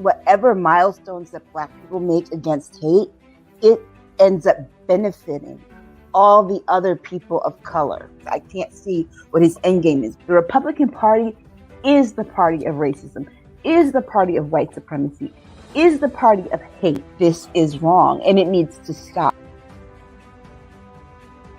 whatever milestones that Black people make against hate, it ends up benefiting all the other people of color. I can't see what his end game is. The Republican Party is the party of racism, is the party of white supremacy, is the party of hate. This is wrong, and it needs to stop.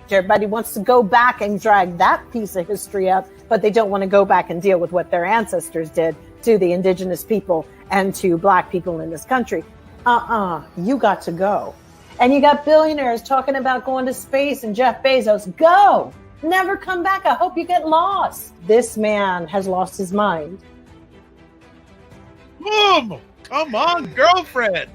Everybody wants to go back and drag that piece of history up, but they don't want to go back and deal with what their ancestors did to the indigenous people and to Black people in this country. You got to go. And you got billionaires talking about going to space and Jeff Bezos. Go! Never come back. I hope you get lost. This man has lost his mind. Boom! Come on, girlfriend.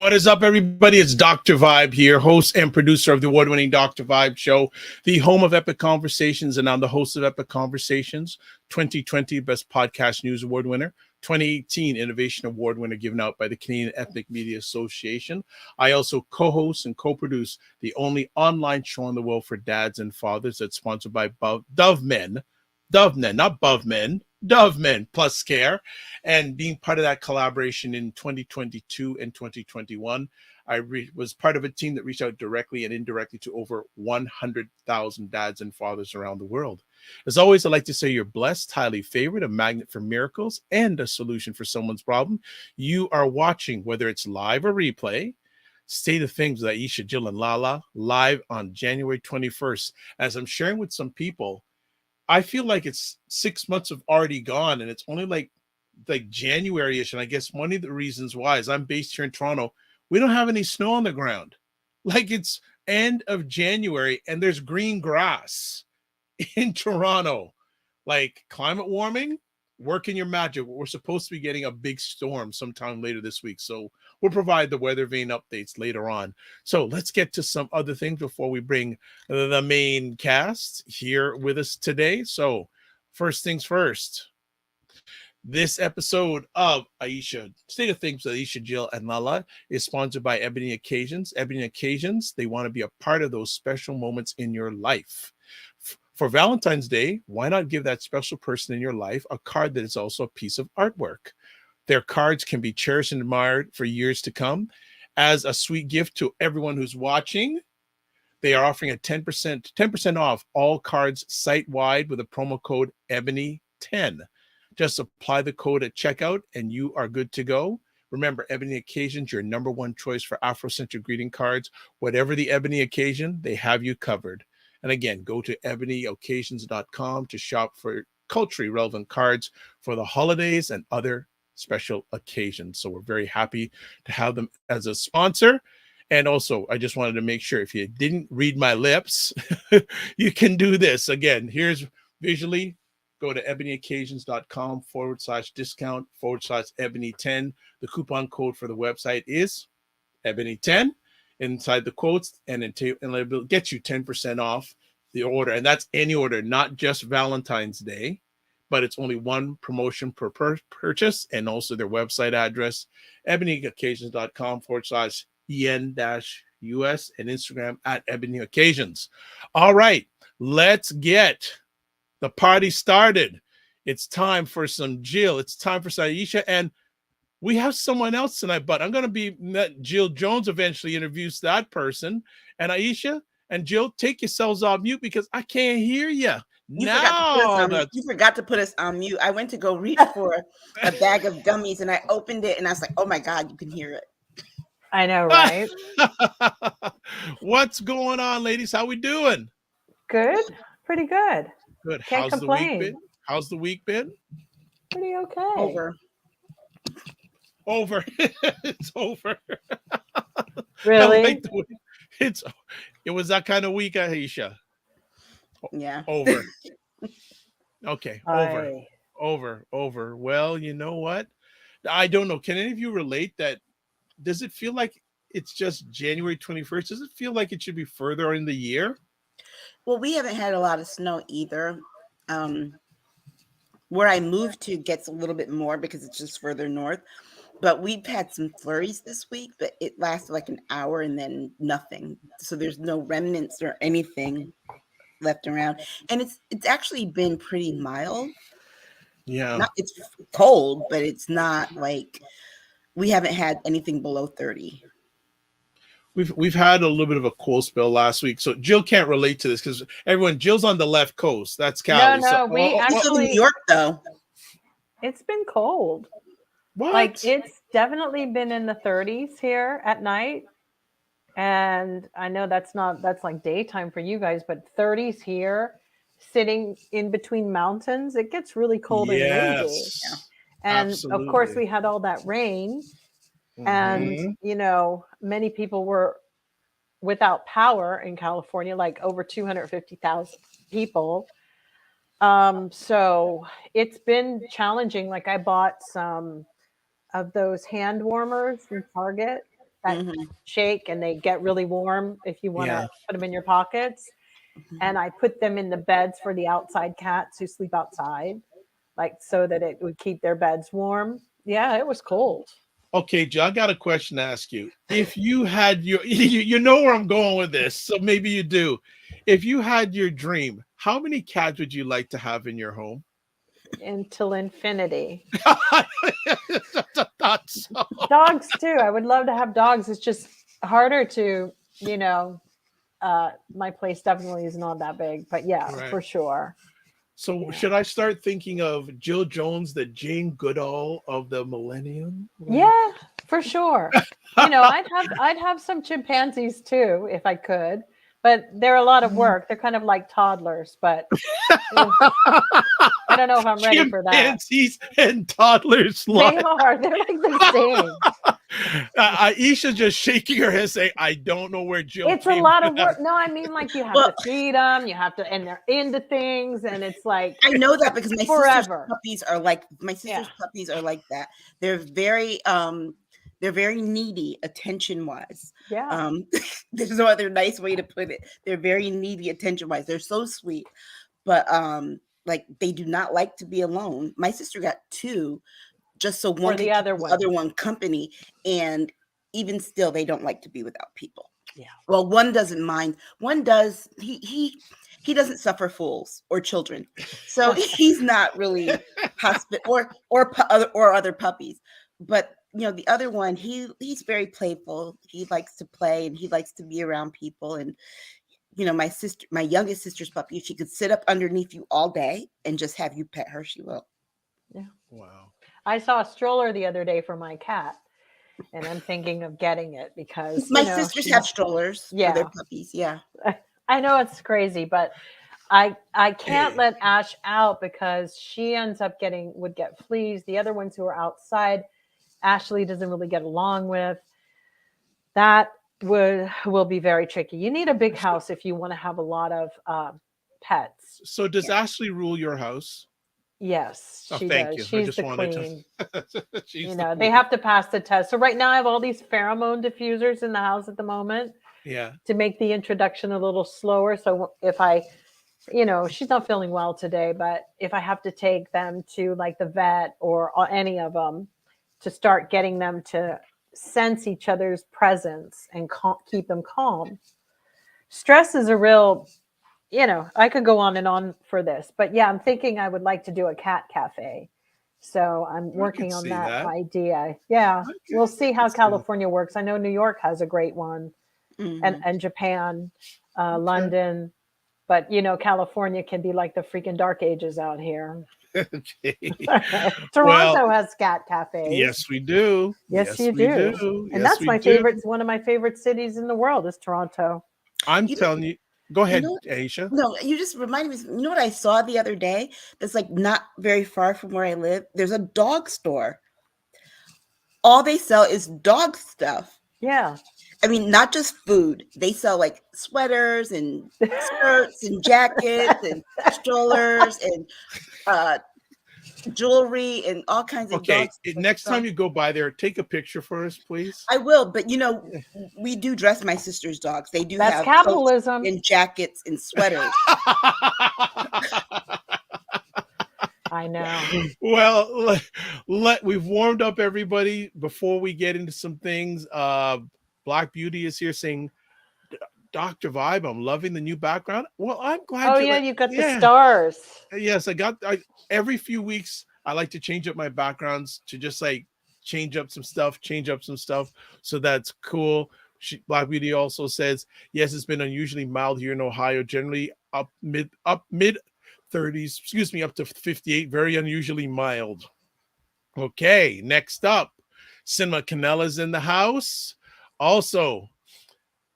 What is up, everybody? It's Dr. Vibe here, host and producer of the award-winning Dr. Vibe Show, the home of Epic Conversations, and I'm the host of Epic Conversations, 2020 Best Podcast News Award winner, 2018 Innovation Award winner given out by the Canadian Ethnic Media Association. I also co-host and co-produce the only online show in the world for dads and fathers that's sponsored by Dove Men, not Bove Men, Dove Men Plus Care. And being part of that collaboration in 2022 and 2021, I was part of a team that reached out directly and indirectly to over 100,000 dads and fathers around the world. As always, I'd like to say you're blessed, highly favored, a magnet for miracles, and a solution for someone's problem. You are watching, whether it's live or replay, State of Things with Aisha, Jill, and LaLa, live on January 21st. As I'm sharing with some people, I feel like it's 6 months have already gone, and it's only like January-ish. And I guess one of the reasons why is I'm based here in Toronto. We don't have any snow on the ground. Like, it's end of January and there's green grass in Toronto. Like, climate warming, working your magic. We're supposed to be getting a big storm sometime later this week. So we'll provide the weather vane updates later on. So let's get to some other things before we bring the main cast here with us today. So first things first, this episode of Aisha, State of Things with Aisha, Jill, and LaLa is sponsored by Ebony Occasions. Ebony Occasions, they want to be a part of those special moments in your life. For Valentine's Day, why not give that special person in your life a card that is also a piece of artwork? Their cards can be cherished and admired for years to come. As a sweet gift to everyone who's watching, they are offering a 10% off all cards site-wide with a promo code EBONY10. Just apply the code at checkout and you are good to go. Remember, Ebony Occasions, your number one choice for Afrocentric greeting cards. Whatever the Ebony occasion, they have you covered. And again, go to ebonyoccasions.com to shop for culturally relevant cards for the holidays and other special occasions. So we're very happy to have them as a sponsor. And also, I just wanted to make sure if you didn't read my lips, you can do this. Again, here's visually. Go to ebonyoccasions.com/discount/ebony10. The coupon code for the website is ebony10 inside the quotes, and it'll get you 10% off the order. And that's any order, not just Valentine's Day, but it's only one promotion per purchase. And also their website address, ebonyoccasions.com/en-us, and Instagram at ebonyoccasions. All right, let's get the party started. It's time for some Jill. It's time for some Aisha. And we have someone else tonight, but I'm going to be Jill Jones eventually introduce that person. And Aisha and Jill, take yourselves off mute because I can't hear you. You forgot to put us on mute. I went to go reach for a bag of gummies and I opened it and I was like, oh my God, you can hear it. I know, right? What's going on, ladies? How we doing? Good. Pretty good. Good. Can't complain. The week been? How's the week been? Pretty okay. Over. It's over. Really? It was that kind of week, Aisha. Yeah. Over. Okay. Over. Well, you know what? I don't know. Can any of you relate that? Does it feel like it's just January 21st? Does it feel like it should be further in the year? Well, we haven't had a lot of snow either. Where I moved to gets a little bit more because it's just further north. But we've had some flurries this week, but it lasted like an hour and then nothing. So there's no remnants or anything left around. And it's actually been pretty mild. Yeah. It's cold, but it's not like we haven't had anything below 30. We've had a little bit of a cold spell last week, so Jill can't relate to this because Jill's on the left coast. That's Cali. No, we It's actually in New York though. It's been cold. What? Like it's definitely been in the 30s here at night. And I know that's like daytime for you guys, but 30s here, sitting in between mountains, it gets really cold and windy. And absolutely. Of course we had all that rain. And, many people were without power in California, like over 250,000 people. So it's been challenging. Like I bought some of those hand warmers from Target that shake and they get really warm if you want to put them in your pockets. And I put them in the beds for the outside cats who sleep outside, like so that it would keep their beds warm. Yeah, it was cold. Okay, Jill, I got a question to ask you. If you had you know where I'm going with this, so maybe you do. If you had your dream, how many cats would you like to have in your home? Until infinity. Thought so. Dogs too. I would love to have dogs. It's just harder to, my place definitely is not that big, but yeah, for sure. So should I start thinking of Jill Jones, the Jane Goodall of the millennium? Yeah, for sure. I'd have some chimpanzees too if I could, but they're a lot of work. They're kind of like toddlers, but I don't know if I'm ready for that. Chimpanzees and toddlers. They are. They're like the same. Aisha just shaking her head saying, I don't know where Jill It's a lot of work. No, I mean, like you have to feed them, you have to, and they're into things, and it's like I know that because my sister's puppies are like that. They're very needy attention wise. Yeah. There's no other nice way to put it. They're very needy attention wise. They're so sweet. But like they do not like to be alone. My sister got 2 just so one the other one company, and even still they don't like to be without people. Yeah. Well, one doesn't mind. One does. He doesn't suffer fools or children, so he's not really or other puppies. But the other one, he's very playful. He likes to play and he likes to be around people. And my youngest sister's puppy, she could sit up underneath you all day and just have you pet her. She will. Yeah. Wow. I saw a stroller the other day for my cat, and I'm thinking of getting it because my sisters have strollers for their puppies. Yeah, I know it's crazy, but I can't let Ash out because she ends up would get fleas. The other ones who are outside, Ashley doesn't really get along with. That will be very tricky. You need a big house if you want to have a lot of pets. So does Ashley rule your house? Yes, she does. You. She's the queen. She's they have to pass the test. So right now I have all these pheromone diffusers in the house at the moment. Yeah. To make the introduction a little slower. So if I, she's not feeling well today, but if I have to take them to like the vet or any of them to start getting them to sense each other's presence and keep them calm. Stress is a real... I could go on and on for this, but yeah, I'm thinking I would like to do a cat cafe. So I'm working on that idea. Yeah. We'll see how California works. I know New York has a great one and Japan, London, but California can be like the freaking dark ages out here. Okay. Toronto has cat cafes. Yes, we do. Yes, you do. And that's my favorite. One of my favorite cities in the world is Toronto. I'm telling you. Go ahead, Aisha. No, you just reminded me. You know what I saw the other day? That's like not very far from where I live. There's a dog store. All they sell is dog stuff. Yeah. I mean, not just food. They sell like sweaters and skirts and jackets and strollers and jewelry and all kinds of dog stuff. Next time you go by there, take a picture for us, please. I will, but we do dress my sister's dogs. They do have capitalism and jackets and sweaters. I know. Well, we've warmed up everybody before we get into some things. Black Beauty is here saying, Dr. Vibe, I'm loving the new background. Well, I'm glad. Oh yeah, you got the stars. Yes, every few weeks I like to change up my backgrounds to just like change up some stuff. So that's cool. Black Beauty also says, yes, it's been unusually mild here in Ohio, generally up mid 30s, up to 58, very unusually mild. Okay, next up, Cinema Canella's in the house. Also,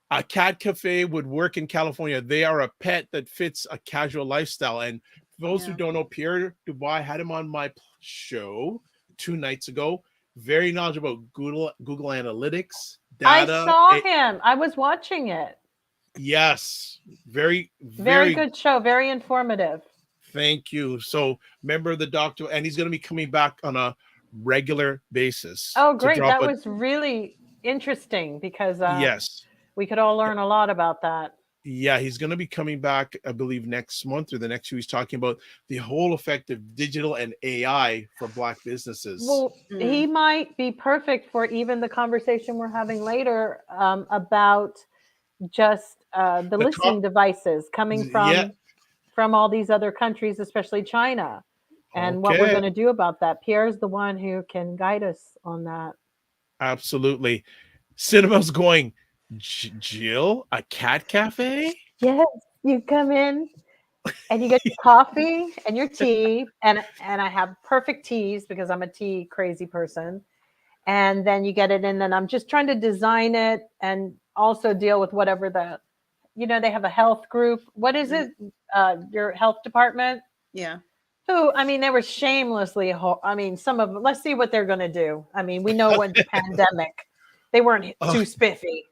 a cat cafe would work in California. They are a pet that fits a casual lifestyle. And for those who don't know, Pierre Dubois had him on my show 2 nights ago. Very knowledgeable about Google Analytics, data. I saw him. I was watching it. Yes. Very good show. Very informative. Thank you. So member of the doctor, and he's going to be coming back on a regular basis. Oh, great. That was really interesting because yes, we could all learn a lot about that. Yeah, he's going to be coming back, I believe, next month or the next 2. He's talking about the whole effect of digital and AI for Black businesses. Well, he might be perfect for even the conversation we're having later about just the listening devices coming from all these other countries, especially China, and what we're going to do about that. Pierre's the one who can guide us on that. Absolutely. Cinema's going, Jill, a cat cafe? Yes, you come in and you get your coffee and your tea, and I have perfect teas because I'm a tea crazy person. And then you get it in, and I'm just trying to design it and also deal with whatever they have a health group. What is it? Your health department? Yeah. Who, I mean, they were shamelessly, some of them, let's see what they're going to do. I mean, we know when the pandemic, they weren't too spiffy.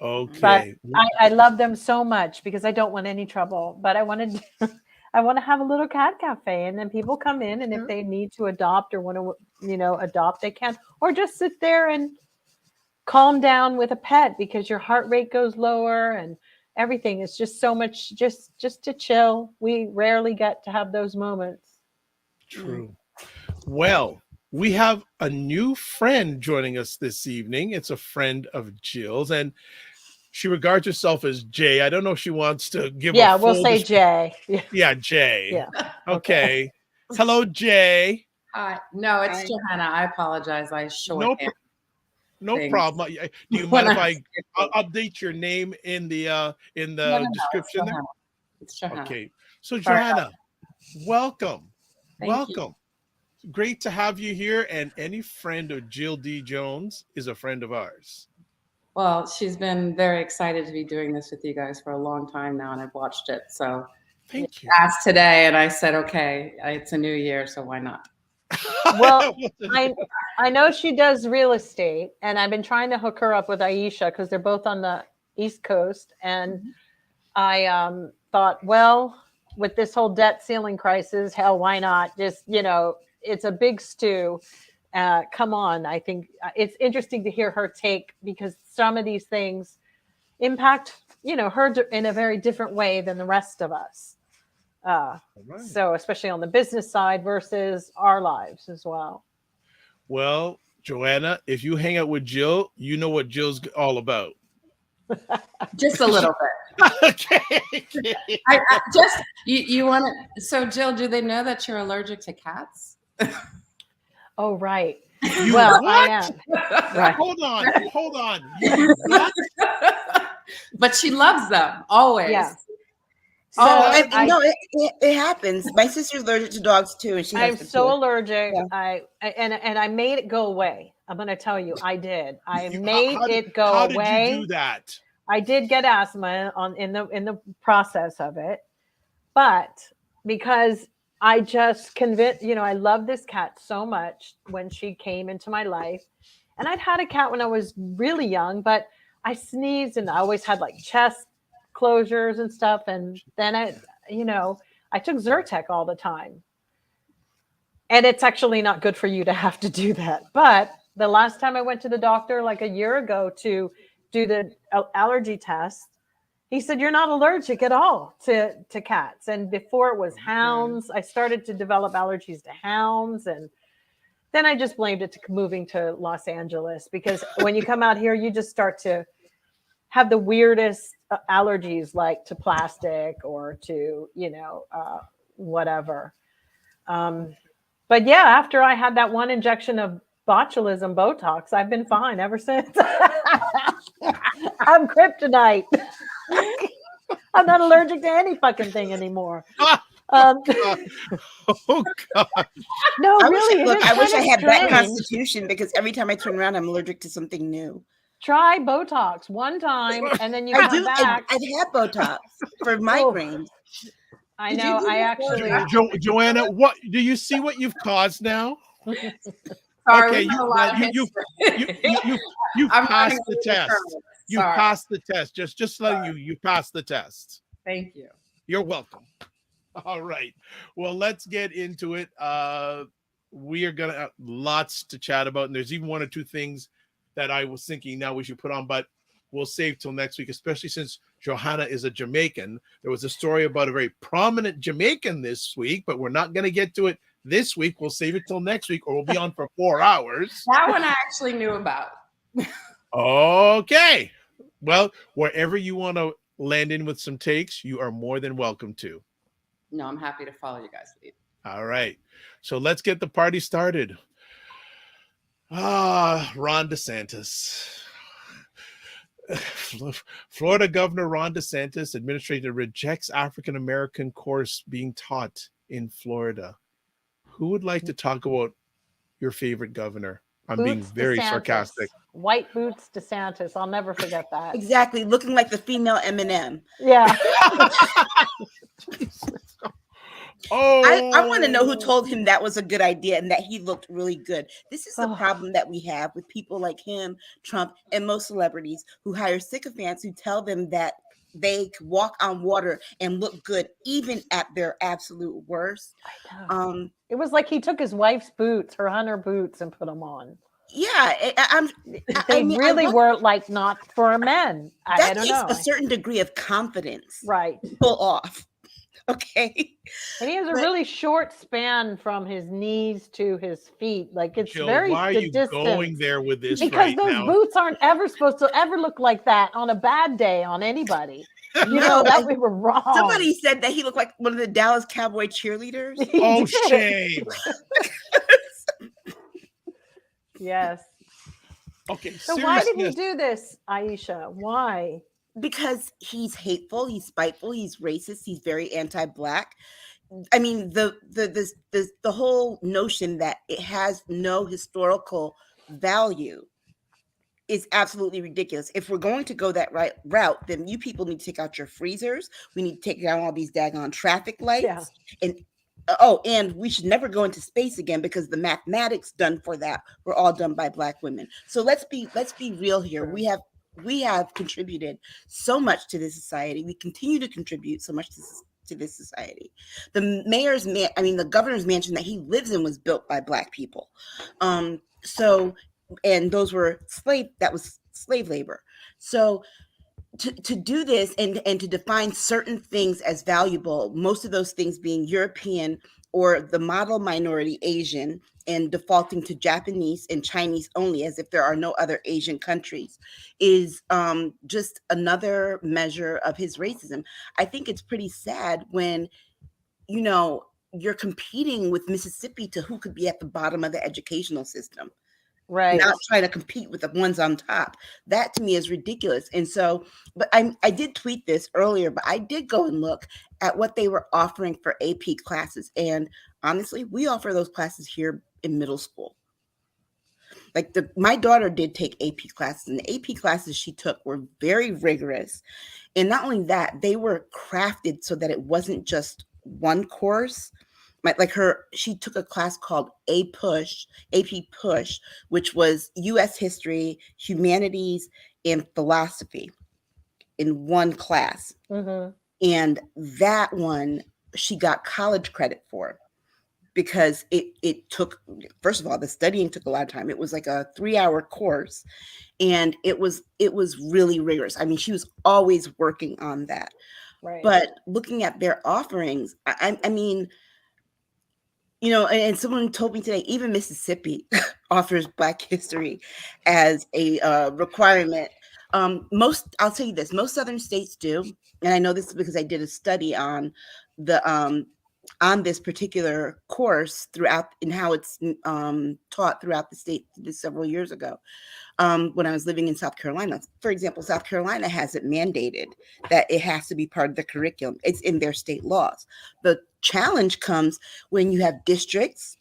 Okay. But I love them so much because I don't want any trouble, but I want to have a little cat cafe, and then people come in, and if they need to adopt or want to, adopt, they can, or just sit there and calm down with a pet because your heart rate goes lower and everything is just so much, just to chill. We rarely get to have those moments. True. Well, we have a new friend joining us this evening. It's a friend of Jill's, and she regards herself as Jay. I don't know if she wants to give a full we'll say Jay. Yeah, Jay. Yeah. Okay. Hello, Jay. Hi. No, it's Johanna. I apologize. I shorthand. No problem. Do you mind if I'll update your name in the description there? It's Johanna. Okay. So Johanna, welcome. Thank you. Great to have you here. And any friend of Jill D. Jones is a friend of ours. Well, she's been very excited to be doing this with you guys for a long time now, and I've watched it. So thank you. Asked today, and I said, okay, it's a new year, so why not? Well, I know she does real estate, and I've been trying to hook her up with Aisha because they're both on the East Coast. And I thought, well, with this whole debt ceiling crisis, hell, why not? Just, it's a big stew. Come on. I think it's interesting to hear her take because some of these things impact, her in a very different way than the rest of us. Right. So especially on the business side versus our lives as well. Well, Joanna, if you hang out with Jill, you know what Jill's all about. Just a little bit. Okay. I just you want to. So Jill, do they know that you're allergic to cats? Oh, right. I am. Right. Hold on. But she loves them always. Yeah. So it happens. My sister's allergic to dogs too, and I'm so allergic. Yeah. I made it go away. I'm going to tell you, I did. I made it go away. How did you do that? I did get asthma in the process of it, but because I just convinced, I love this cat so much when she came into my life, and I'd had a cat when I was really young, but I sneezed and I always had like chest closures and stuff. And then I took Zyrtec all the time, and it's actually not good for you to have to do that. But the last time I went to the doctor, like a year ago, to do the allergy test, He said, you're not allergic at all to cats. And before it was hounds, I started to develop allergies to hounds. And then I just blamed it to moving to Los Angeles, because when you come out here, you just start to have the weirdest allergies, like to plastic or to, whatever. But yeah, after I had that one injection of botulism Botox, I've been fine ever since. I'm kryptonite. I'm not allergic to any fucking thing anymore. Oh God! No, I really. wish I had that strange. constitution, because every time I turn around, I'm allergic to something new. Try Botox one time, and then you I come do. back. I've had Botox for migraines. I Did you know. do I that actually. Joanna, what do you see? What you've caused now? Sorry, Okay, we have a lot of you history. passed running the away test. from it. You Sorry. passed the test. Just letting you passed the test. Thank you. You're welcome. All right. Well, let's get into it. We are gonna have lots to chat about, and there's even one or two things that I was thinking now we should put on, but we'll save till next week, especially since Johanna is a Jamaican. There was a story about a very prominent Jamaican this week, but we're not going to get to it this week. We'll save it till next week, or we'll be on for 4 hours. That one I actually knew about. Okay. Well, wherever you want to land in with some takes, you are more than welcome to. No, I'm happy to follow you guys' lead. All right. So let's get the party started. Ron DeSantis. Florida Governor Ron DeSantis administrator rejects African American course being taught in Florida. Who would like to talk about your favorite governor? I'm being very DeSantis. sarcastic. White boots DeSantis. I'll never forget that. Exactly, looking like the female Eminem. Yeah. I want to know who told him that was a good idea and that he looked really good. This is the problem that we have with people like him, Trump, and most celebrities who hire sycophants who tell them that they walk on water and look good even at their absolute worst. It was like he took his wife's boots, her hunter boots, and put them on. Yeah, They really were like not for men. I don't know. A certain degree of confidence, right? Pull off. Okay. And he has a really short span from his knees to his feet. Like it's Jill, very why are you going there with this? Because right those now? boots aren't ever supposed to ever look like that on a bad day on anybody. You know that we were wrong. Somebody said that he looked like one of the Dallas Cowboy cheerleaders. Oh, shame. Yes. Okay. So why did he do this, Aisha? Why? Because he's hateful, he's spiteful, he's racist, he's very anti-black. I mean, the whole notion that it has no historical value is absolutely ridiculous. If we're going to go that route, then you people need to take out your freezers. We need to take down all these daggone traffic lights. Yeah. And we should never go into space again, because the mathematics done for that were all done by Black women. So let's be real here. We have contributed so much to this society. We continue to contribute so much to this society. The governor's mansion that he lives in was built by Black people. And those were slave labor. So to do this and to define certain things as valuable, most of those things being European or the model minority Asian, and defaulting to Japanese and Chinese only, as if there are no other Asian countries, is just another measure of his racism. I think it's pretty sad when, you're competing with Mississippi to who could be at the bottom of the educational system. Right. Not trying to compete with the ones on top. That to me is ridiculous. And so, but I did tweet this earlier, but I did go and look at what they were offering for AP classes. And honestly, we offer those classes here in middle school. Like my daughter did take AP classes, and the AP classes she took were very rigorous. And not only that, they were crafted so that it wasn't just one course. She took a class called AP Push, which was U.S. history, humanities, and philosophy in one class. Mm-hmm. And that one, she got college credit for. because it took, first of all, the studying took a lot of time. It was like a 3-hour course, and it was really rigorous. I mean, she was always working on that. Right. But looking at their offerings, I mean, you know, and someone told me today, even Mississippi offers Black history as a requirement. I'll tell you this, most Southern states do, and I know this because I did a study on this particular course throughout, and how it's taught throughout the state several years ago. When I was living in South Carolina, for example, South Carolina has it mandated that it has to be part of the curriculum. It's in their state laws. The challenge comes when you have districts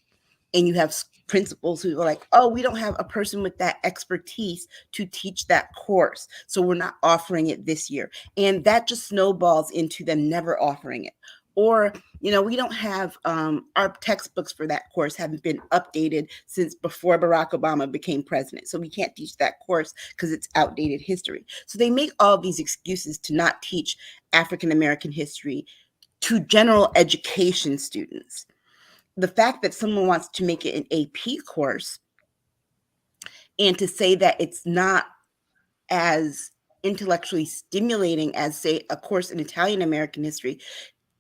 and you have principals who are like, oh, we don't have a person with that expertise to teach that course, so we're not offering it this year. And that just snowballs into them never offering it. Or, you know, we don't have our textbooks for that course haven't been updated since before Barack Obama became president. So we can't teach that course because it's outdated history. So they make all these excuses to not teach African-American history to general education students. The fact that someone wants to make it an AP course and to say that it's not as intellectually stimulating as, say, a course in Italian American history,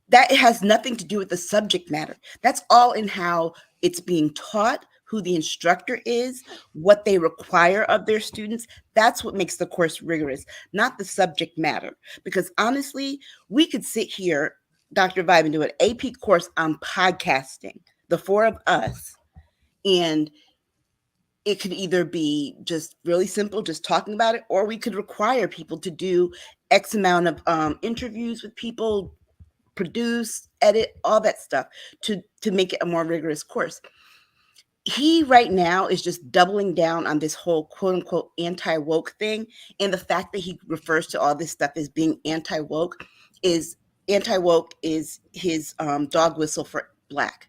that has nothing to do with the subject matter. That's all in how it's being taught, who the instructor is, what they require of their students. That's what makes the course rigorous, not the subject matter. Because honestly, we could sit here, Dr. Vibe, and do an AP course on podcasting, the four of us, and it could either be just really simple, just talking about it, or we could require people to do X amount of interviews with people, produce, edit, all that stuff to make it a more rigorous course. He right now is just doubling down on this whole quote unquote anti-woke thing. And the fact that he refers to all this stuff as being anti-woke is his dog whistle for Black.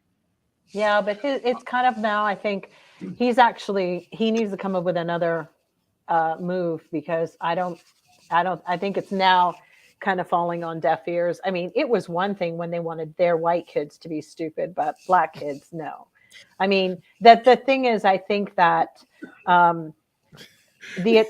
Yeah, but it's kind of now, I think he needs to come up with another move, because I think it's now kind of falling on deaf ears. I mean, it was one thing when they wanted their white kids to be stupid, but Black kids, no. I mean, that the thing is, I think that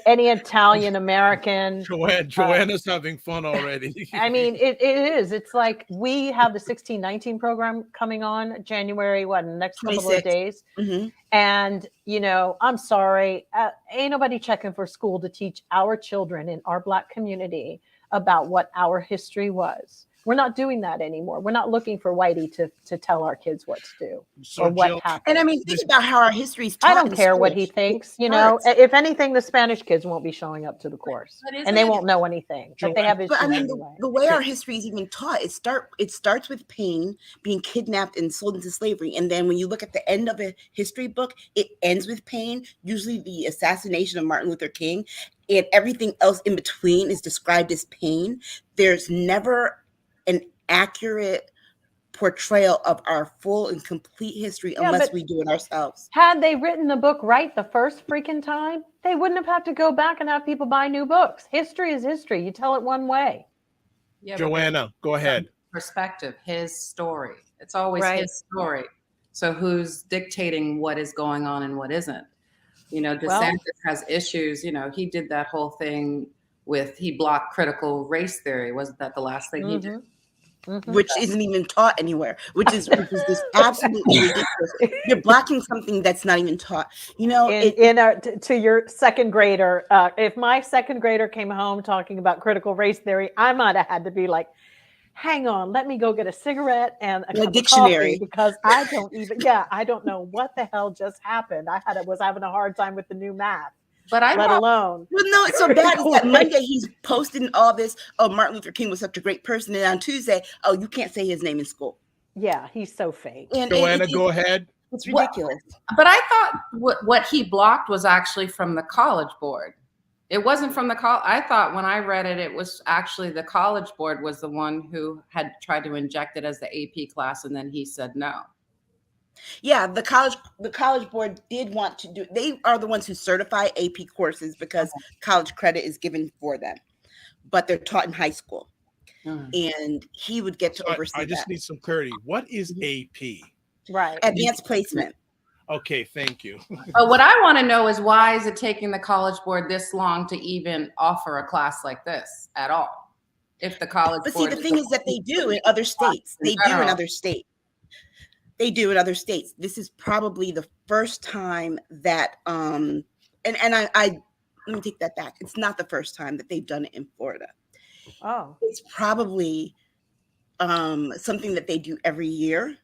any Italian American, Joanna's having fun already. I mean, it is. It's like we have the 1619 program coming on January, in the next couple of days. Mm-hmm. And, you know, I'm sorry, ain't nobody checking for school to teach our children in our Black community about what our history was. We're not doing that anymore. We're not looking for Whitey to tell our kids what to do or what happened. And I mean, think about how our history is taught. I don't care what he thinks. You know, if anything, the Spanish kids won't be showing up to the course, and they won't know anything. But they have issues. But I mean, anyway. the way our history is even taught, it starts with pain, being kidnapped and sold into slavery, and then when you look at the end of a history book, it ends with pain. Usually, the assassination of Martin Luther King, and everything else in between is described as pain. There's never an accurate portrayal of our full and complete history unless we do it ourselves. Had they written the book right the first freaking time, they wouldn't have had to go back and have people buy new books. History is history. You tell it one way. Yeah, Joanna, go ahead. Perspective, his story. It's always his story. So who's dictating what is going on and what isn't? You know, DeSantis has issues. You know, he did that whole thing he blocked critical race theory. Wasn't that the last thing he did? Mm-hmm. Which isn't even taught anywhere, which is this absolutely ridiculous. You're blocking something that's not even taught. You know, to your second grader, if my second grader came home talking about critical race theory, I might have had to be like, hang on, let me go get a cigarette and a dictionary, because I don't know what the hell just happened. Was having a hard time with the new math. But alone. Well, no, it's so bad is that Monday he's posting all this. Oh, Martin Luther King was such a great person, and on Tuesday, oh, you can't say his name in school. Yeah, he's so fake. Joanna, go ahead. It's ridiculous. But I thought what he blocked was actually from the College Board. It wasn't from the college. I thought when I read it, it was actually the College Board was the one who had tried to inject it as the AP class, and then he said no. Yeah, the College Board did want to do. They are the ones who certify AP courses because college credit is given for them, but they're taught in high school, and he would get to oversee. I just need some clarity. What is AP? Right. Advanced placement. Okay, thank you. But what I want to know is why is it taking the College Board this long to even offer a class like this at all? If the College But see, Board the thing is that they do in other states. They do in other states. They do in other states. This is probably the first time that and I let me take that back. It's not the first time that they've done it in Florida. Oh. It's probably something that they do every year.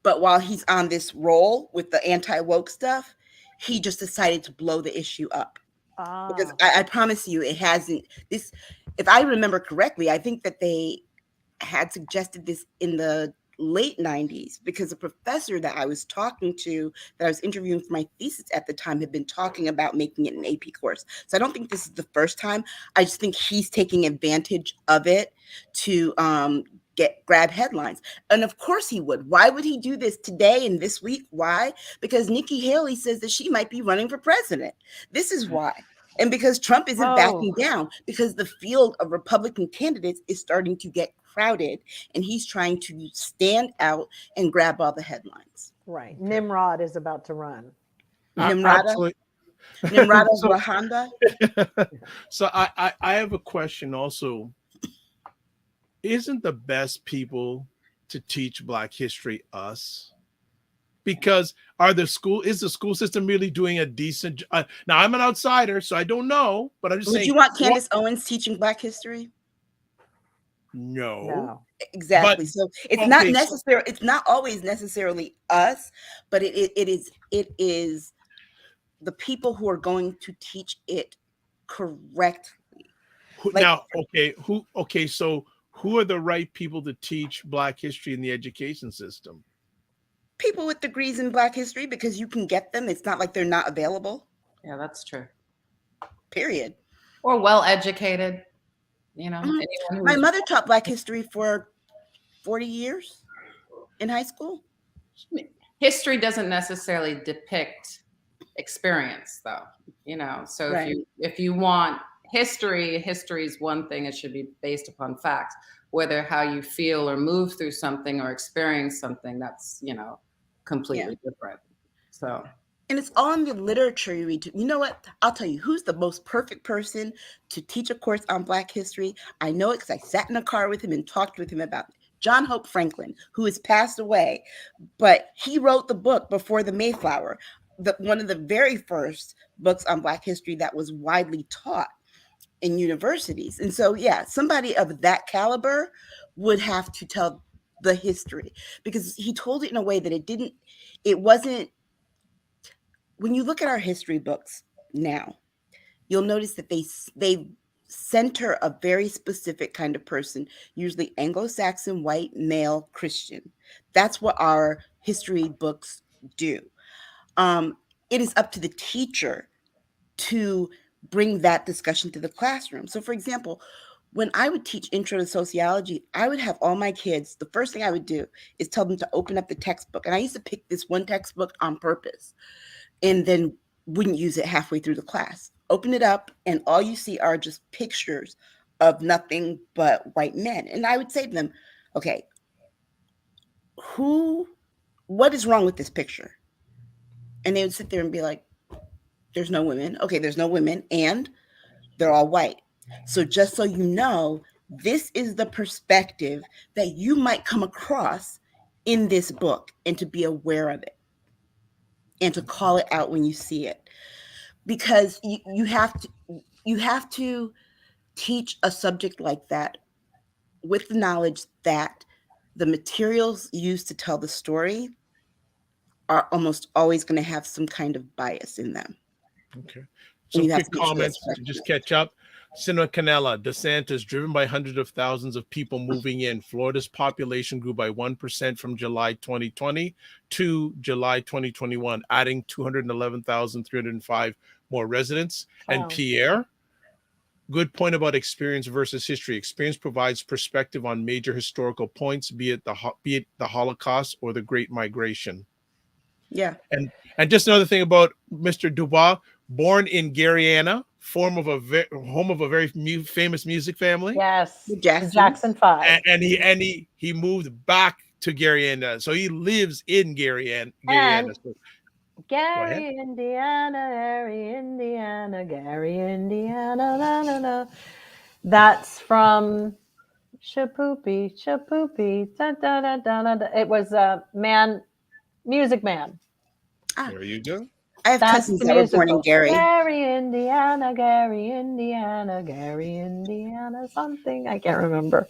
But while he's on this roll with the anti-woke stuff, he just decided to blow the issue up. Because I promise you, it hasn't. This, if I remember correctly, I think that they had suggested this in the late 90s, because a professor that I was talking to, that I was interviewing for my thesis at the time, had been talking about making it an AP course. So I don't think this is the first time. I just think he's taking advantage of it to grab headlines. And of course he would. Why would he do this today and this week? Why? Because Nikki Haley says that she might be running for president. This is why. And because Trump isn't backing down, because the field of Republican candidates is starting to get crowded, and he's trying to stand out and grab all the headlines. Right. Nimrod is about to run. Nimrada Rahanda. So I have a question also. Isn't the best people to teach Black history us? Because is the school system really doing a decent now I'm an outsider, so I don't know, but I'm just saying. Would you want Candace Owens teaching Black history? No. Exactly. But, so it's not necessary. It's not always necessarily us, but it is the people who are going to teach it correctly. So who are the right people to teach Black history in the education system? People with degrees in Black history, because you can get them. It's not like they're not available. Yeah, that's true. Period. Or well-educated, you know. My mother taught Black history for 40 years in high school. History doesn't necessarily depict experience, though, you know. So right. if you want history is one thing. It should be based upon facts. Whether how you feel or move through something or experience something, that's, you know, completely different. So, and it's all in the literature you read. You know what? I'll tell you who's the most perfect person to teach a course on Black history. I know it because I sat in a car with him and talked with him about it. John Hope Franklin, who has passed away, but he wrote the book Before the Mayflower, one of the very first books on Black history that was widely taught in universities. And so, somebody of that caliber would have to tell the history, because he told it in a way that it wasn't, when you look at our history books now, you'll notice that they center a very specific kind of person, usually Anglo-Saxon, white, male, Christian. That's what our history books do. It is up to the teacher to bring that discussion to the classroom. So, for example, when I would teach Intro to Sociology, I would have all my kids, the first thing I would do is tell them to open up the textbook. And I used to pick this one textbook on purpose and then wouldn't use it halfway through the class. Open it up, and all you see are just pictures of nothing but white men. And I would say to them, okay, what is wrong with this picture? And they would sit there and be like, there's no women. Okay, there's no women, and they're all white. So just so you know, this is the perspective that you might come across in this book, and to be aware of it and to call it out when you see it. Because you have to teach a subject like that with the knowledge that the materials used to tell the story are almost always going to have some kind of bias in them. Okay. So quick comments to just catch up. Senator Canella, DeSantis, driven by hundreds of thousands of people moving in. Florida's population grew by 1% from July 2020 to July 2021, adding 211,305 more residents. Wow. And Pierre, good point about experience versus history. Experience provides perspective on major historical points, be it the Holocaust or the Great Migration. Yeah. And just another thing about Mr. Dubois, born in Guyana, home of a very famous music family. Yes, Jackson 5. And he moved back to Gary, Indiana. So he lives in Gary, Indiana. So, Gary, Indiana, Gary, Indiana, Gary, Indiana, na, na, na. That's from Shapoopy, da, da, da, da, da. It was a Music Man. There you go. I have cousins that were born in Gary. Gary, Indiana, Gary, Indiana, Gary, Indiana, something. I can't remember.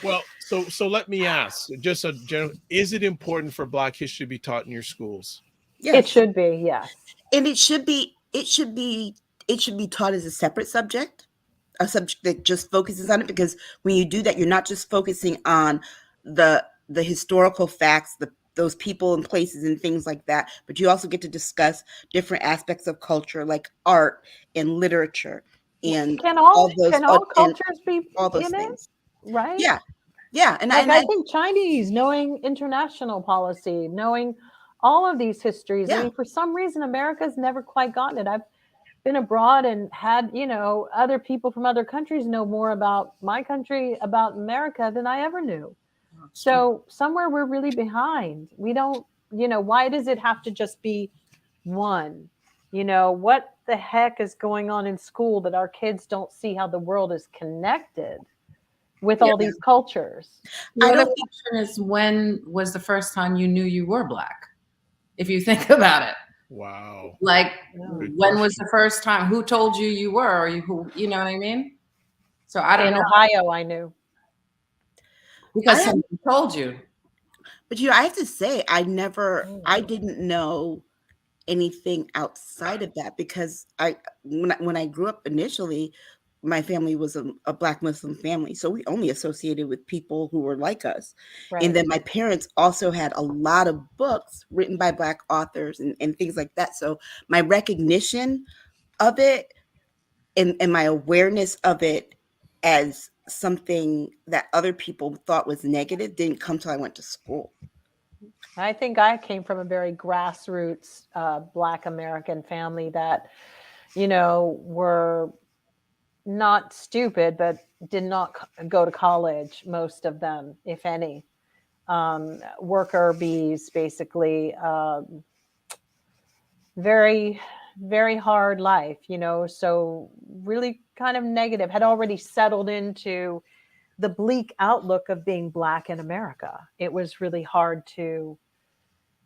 Well, so let me ask, just a general, is it important for Black history to be taught in your schools? Yes. It should be, yes. And it should be taught as a separate subject, a subject that just focuses on it, because when you do that, you're not just focusing on the historical facts, those people and places and things like that, but you also get to discuss different aspects of culture, like art and literature, and can all cultures be all those things, right? Yeah, and I think Chinese, knowing international policy, knowing all of these histories. I mean, for some reason, America's never quite gotten it. I've been abroad and had, other people from other countries know more about my country, about America, than I ever knew. So somewhere we're really behind. We don't, why does it have to just be one? What the heck is going on in school that our kids don't see how the world is connected with all these cultures? The other question is, when was the first time you knew you were Black? If you think about it. Wow. Like, when was the first time? Who told you you were? Or you know what I mean? So I don't know. In Ohio, I knew. Because someone told you. But I have to say, I didn't know anything outside of that, because when I grew up initially, my family was a Black Muslim family. So we only associated with people who were like us. Right. And then my parents also had a lot of books written by Black authors and things like that. So my recognition of it and my awareness of it as something that other people thought was negative didn't come till I went to school. I think I came from a very grassroots Black American family that, were not stupid, but did not go to college, most of them, if any. Worker bees, basically. Very, very hard life, so really kind of negative, had already settled into the bleak outlook of being Black in America. It was really hard to,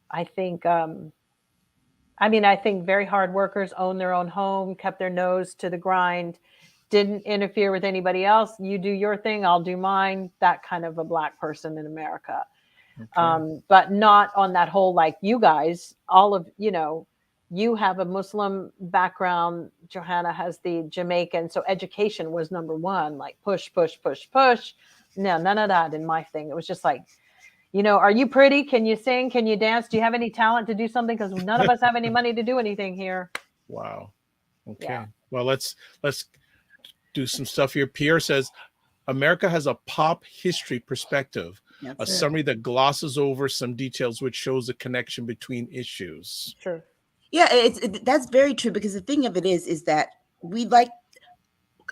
I think, I think very hard workers owned their own home, kept their nose to the grind, didn't interfere with anybody else. You do your thing, I'll do mine. That kind of a Black person in America. Okay. But not on that whole, like you guys, all of, you have a Muslim background. Johanna has the Jamaican. So education was number one, like push, push, push, push. No, none of that in my thing. It was just like, are you pretty? Can you sing? Can you dance? Do you have any talent to do something? Because none of us have any money to do anything here. Wow. Okay. Yeah. Well, let's do some stuff here. Pierre says, America has a pop history perspective, a summary that glosses over some details, which shows a connection between issues. Sure. Yeah, that's very true, because the thing of it is that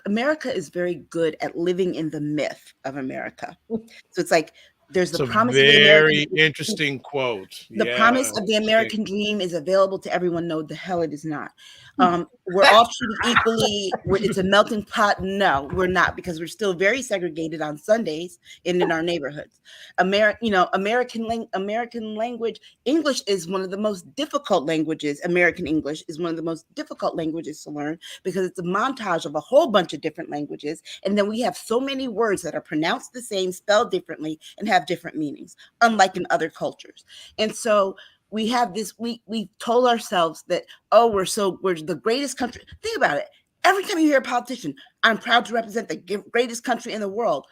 America is very good at living in the myth of America. So it's like, there's the promise of the American dream. Interesting quote. The promise of the American dream is available to everyone. No, the hell it is not. We're all treated equally. It's a melting pot. No, we're not, because we're still very segregated on Sundays and in our neighborhoods. American language, English is one of the most difficult languages. American English is one of the most difficult languages to learn, because it's a montage of a whole bunch of different languages. And then we have so many words that are pronounced the same, spelled differently, and have different meanings, unlike in other cultures. And so we have this, we told ourselves that, we're the greatest country. Think about it. Every time you hear a politician, I'm proud to represent the greatest country in the world.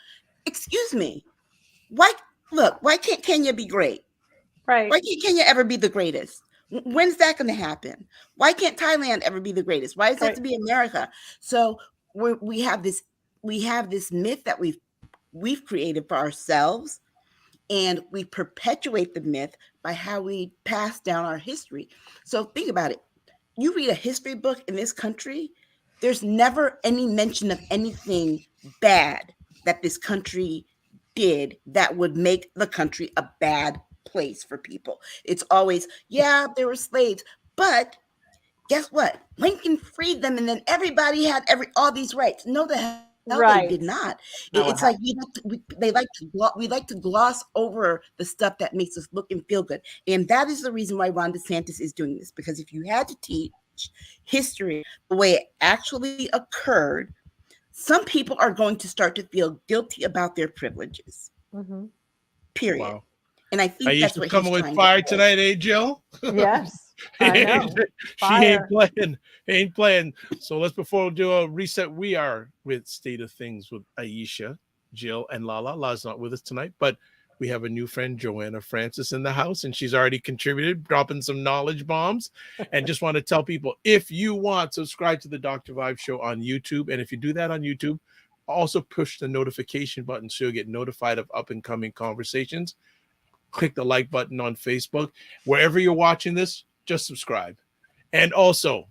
Excuse me. Why can't Kenya be great? Right. Why can't Kenya ever be the greatest? When's that going to happen? Why can't Thailand ever be the greatest? Why does it have to be America? So we have this myth that we've created for ourselves, and we perpetuate the myth by how we pass down our history. So think about it. You read a history book in this country, there's never any mention of anything bad that this country did that would make the country a bad place for people. It's always, yeah, there were slaves, but guess what? Lincoln freed them, and then everybody had all these rights. No, the hell they did not. It's like we like to gloss over the stuff that makes us look and feel good, and that is the reason why Ron DeSantis is doing this. Because if you had to teach history the way it actually occurred, some people are going to start to feel guilty about their privileges. Mm-hmm. Period. Wow. And I think that's what he's coming with fire tonight, eh, Jill? Yes, I know. She ain't playing. So before we do a reset, we are with State of Things with Aisha, Jill, and LaLa. LaLa's not with us tonight, but we have a new friend, Joanna Francis, in the house, and she's already contributed, dropping some knowledge bombs. And just want to tell people, if you want, subscribe to the Dr. Vibe Show on YouTube. And if you do that on YouTube, also push the notification button so you'll get notified of up and coming conversations. Click the like button on Facebook. Wherever you're watching this, just subscribe. And also,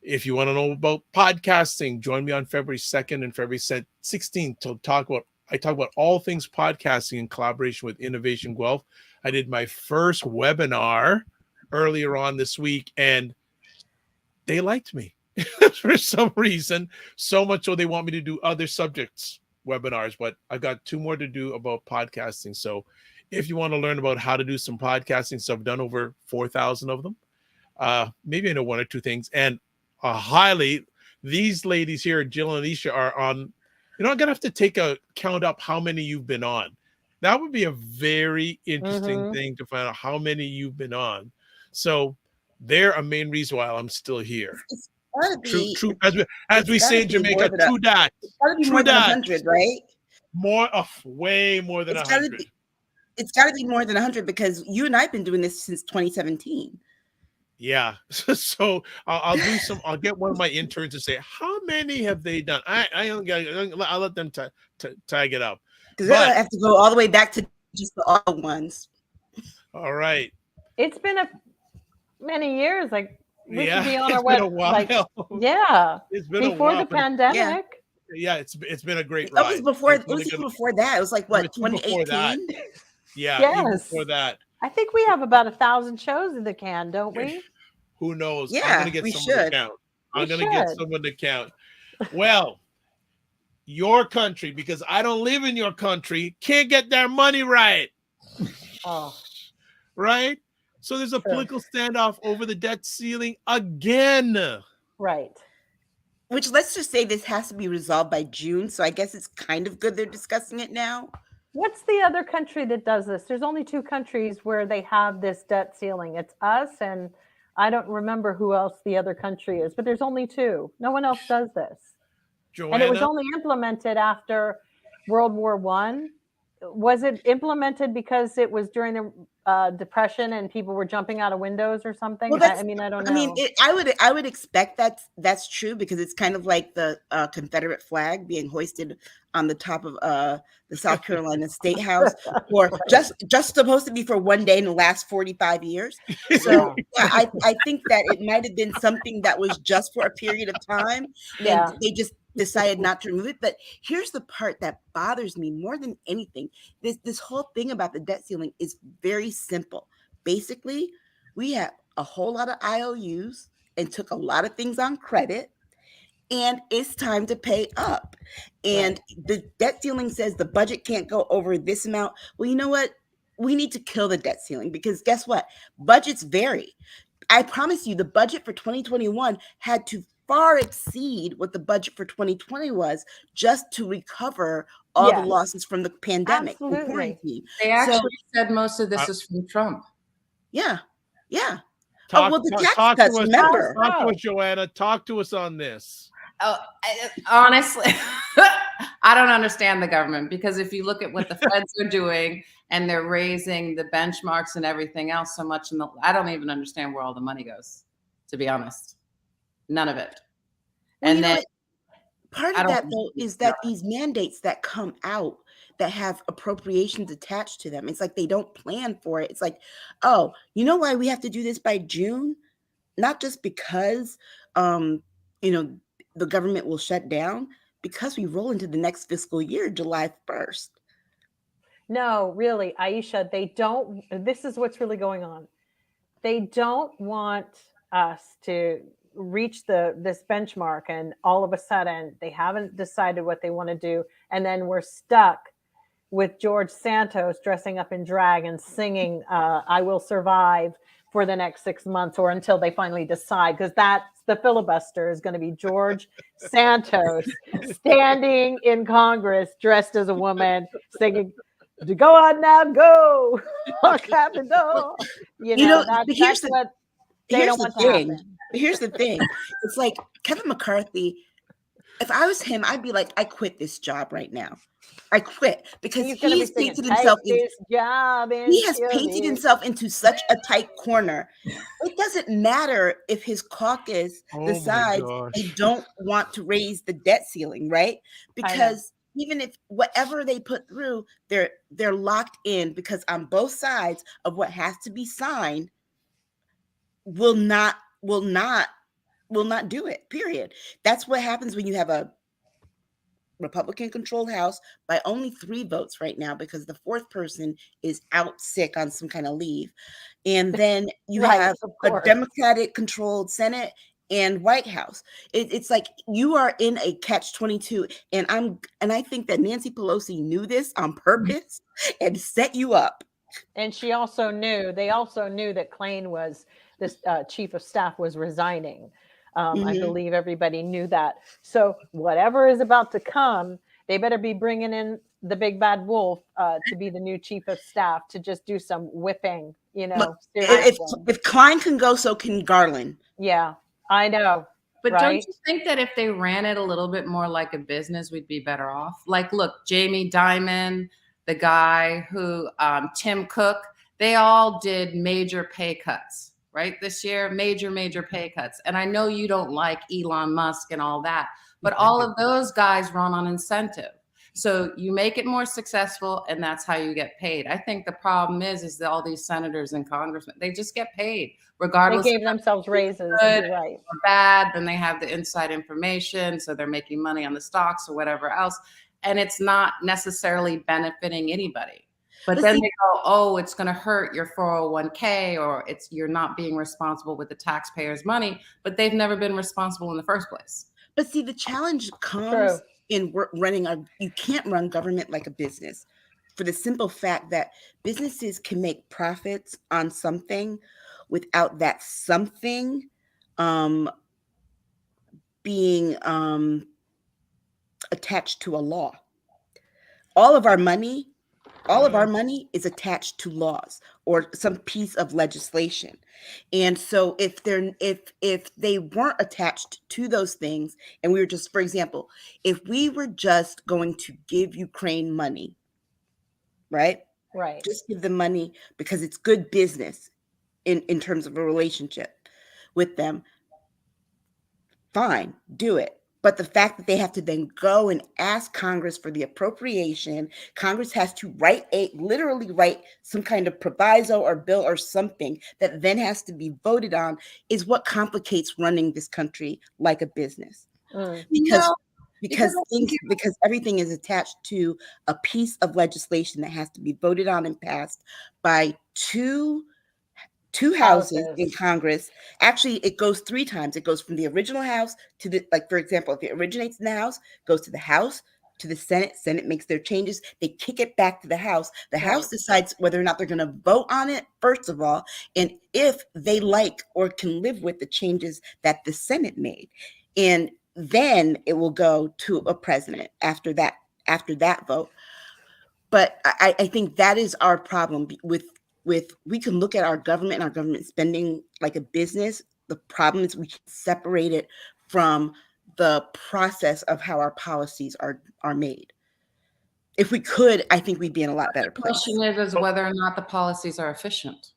if you want to know about podcasting, join me on February 2nd and February 16th to I talk about all things podcasting in collaboration with Innovation Guelph. I did my first webinar earlier on this week, and they liked me for some reason, so much so they want me to do other subjects webinars, but I've got 2 more to do about podcasting. So if you want to learn about how to do some podcasting, so I've done over 4,000 of them. Maybe I know 1 or 2 things. And these ladies here, Jill and Aisha, are on, I'm going to have to take a count up how many you've been on. That would be a very interesting thing to find out how many you've been on. So they're a main reason why I'm still here. It's gotta be, true. As we say in Jamaica, true that. It's got to be more than 100, right? Way more than 100. It's got to be more than 100 because you and I have been doing this since 2017. Yeah. So I'll do some. I'll get one of my interns to say how many have they done. I'll let them tag it up because I have to go all the way back to just the all ones. All right. It's been many years. Like we should be on our way. It's been before the pandemic. Yeah, it's been a great ride. It was even before that. It was like what, 2018? Yeah, yes. Before that. I think we have about 1,000 shows in the can, don't we? Who knows? Yeah, I'm gonna get someone to count. I'm gonna get someone to count. Well, your country, because I don't live in your country, can't get their money right. Oh. Right? So there's a political standoff over the debt ceiling again. Right. Which, let's just say this has to be resolved by June. So I guess it's kind of good they're discussing it now. What's the other country that does this? There's only 2 countries where they have this debt ceiling. It's us, and I don't remember who else the other country is, but there's only 2. No one else does this. Joanna? And it was only implemented after World War I. Was it implemented because it was during the Depression and people were jumping out of windows or something? Well, I mean, I don't know. I mean, I would expect that's true because it's kind of like the Confederate flag being hoisted on the top of the South Carolina State House, or just supposed to be for one day in the last 45 years. So yeah, I think that it might have been something that was just for a period of time, and they just decided not to remove it. But here's the part that bothers me more than anything. This whole thing about the debt ceiling is very simple. Basically, we have a whole lot of IOUs and took a lot of things on credit, and it's time to pay up. And the debt ceiling says the budget can't go over this amount. Well, you know what? We need to kill the debt ceiling because guess what? Budgets vary. I promise you, the budget for 2021 had to far exceed what the budget for 2020 was just to recover all the losses from the pandemic. Absolutely. They actually said most of this is from Trump. Yeah. Talk the tax talk cuts, to us, remember. Talk to us, Joanna. Talk to us on this. Honestly, I don't understand the government because if you look at what the feds are doing and they're raising the benchmarks and everything else so much, I don't even understand where all the money goes, to be honest. None of it. Well, and then part of that though is that these mandates that come out that have appropriations attached to them, it's like they don't plan for it. It's like, oh, you know why we have to do this by June? Not just because the government will shut down, because we roll into the next fiscal year, July 1st. No, really, Aisha, they don't. This is what's really going on. They don't want us to reach this benchmark, and all of a sudden they haven't decided what they want to do, and then we're stuck with George Santos dressing up in drag and singing "I Will Survive" for the next 6 months, or until they finally decide, because that's the filibuster is going to be George Santos standing in Congress dressed as a woman singing, "To go on now, go, walk out the door." That's what they don't want to happen. Here's the thing. It's like Kevin McCarthy, if I was him, I'd be like, I quit this job right now. I quit, because he's painted himself into such a tight corner. It doesn't matter if his caucus decides they don't want to raise the debt ceiling, right? Because even if whatever they put through, they're locked in, because on both sides of what has to be signed will not do it, period. That's what happens when you have a Republican-controlled House by only 3 votes right now, because the 4th person is out sick on some kind of leave. And then you have a Democratic-controlled Senate and White House. It's like you are in a catch-22. And I think that Nancy Pelosi knew this on purpose and set you up. And they also knew that Klain was this chief of staff was resigning. I believe everybody knew that. So whatever is about to come, they better be bringing in the big bad wolf to be the new chief of staff, to just do some whipping, Look, if Klein can go, so can Garland. Yeah, I know. But don't you think that if they ran it a little bit more like a business, we'd be better off? Like, look, Jamie Dimon, the guy who, Tim Cook, they all did major pay cuts. Right, this year, major pay cuts. And I know you don't like Elon Musk and all that, but all of those guys run on incentive. So you make it more successful, and that's how you get paid. I think the problem is that all these senators and congressmen, they just get paid regardless. They gave themselves raises, good or bad. Then they have the inside information, so they're making money on the stocks or whatever else, and it's not necessarily benefiting anybody. But then they go, oh, it's going to hurt your 401k, or you're not being responsible with the taxpayers' money, but they've never been responsible in the first place. But see, the challenge comes in you can't run government like a business, for the simple fact that businesses can make profits on something without that something being attached to a law. All of our money is attached to laws or some piece of legislation. And so if they weren't attached to those things, and we were just, for example, if we were just going to give Ukraine money, right? Just give them money because it's good business in terms of a relationship with them, fine, do it. But the fact that they have to then go and ask Congress for the appropriation, Congress has to literally write some kind of proviso or bill or something that then has to be voted on, is what complicates running this country like a business. Because everything is attached to a piece of legislation that has to be voted on and passed by two houses in Congress. Actually, it goes 3 times. It goes from the original house to for example, if it originates in the House, goes to the House, to the Senate. Senate makes their changes. They kick it back to the House. The House decides whether or not they're going to vote on it, first of all, and if they like or can live with the changes that the Senate made. And then it will go to a president after that vote. But I think that is our problem with we can look at our government spending like a business. The problem is we can separate it from the process of how our policies are made. If we could, I think we'd be in a lot better place. The question is whether or not the policies are efficient.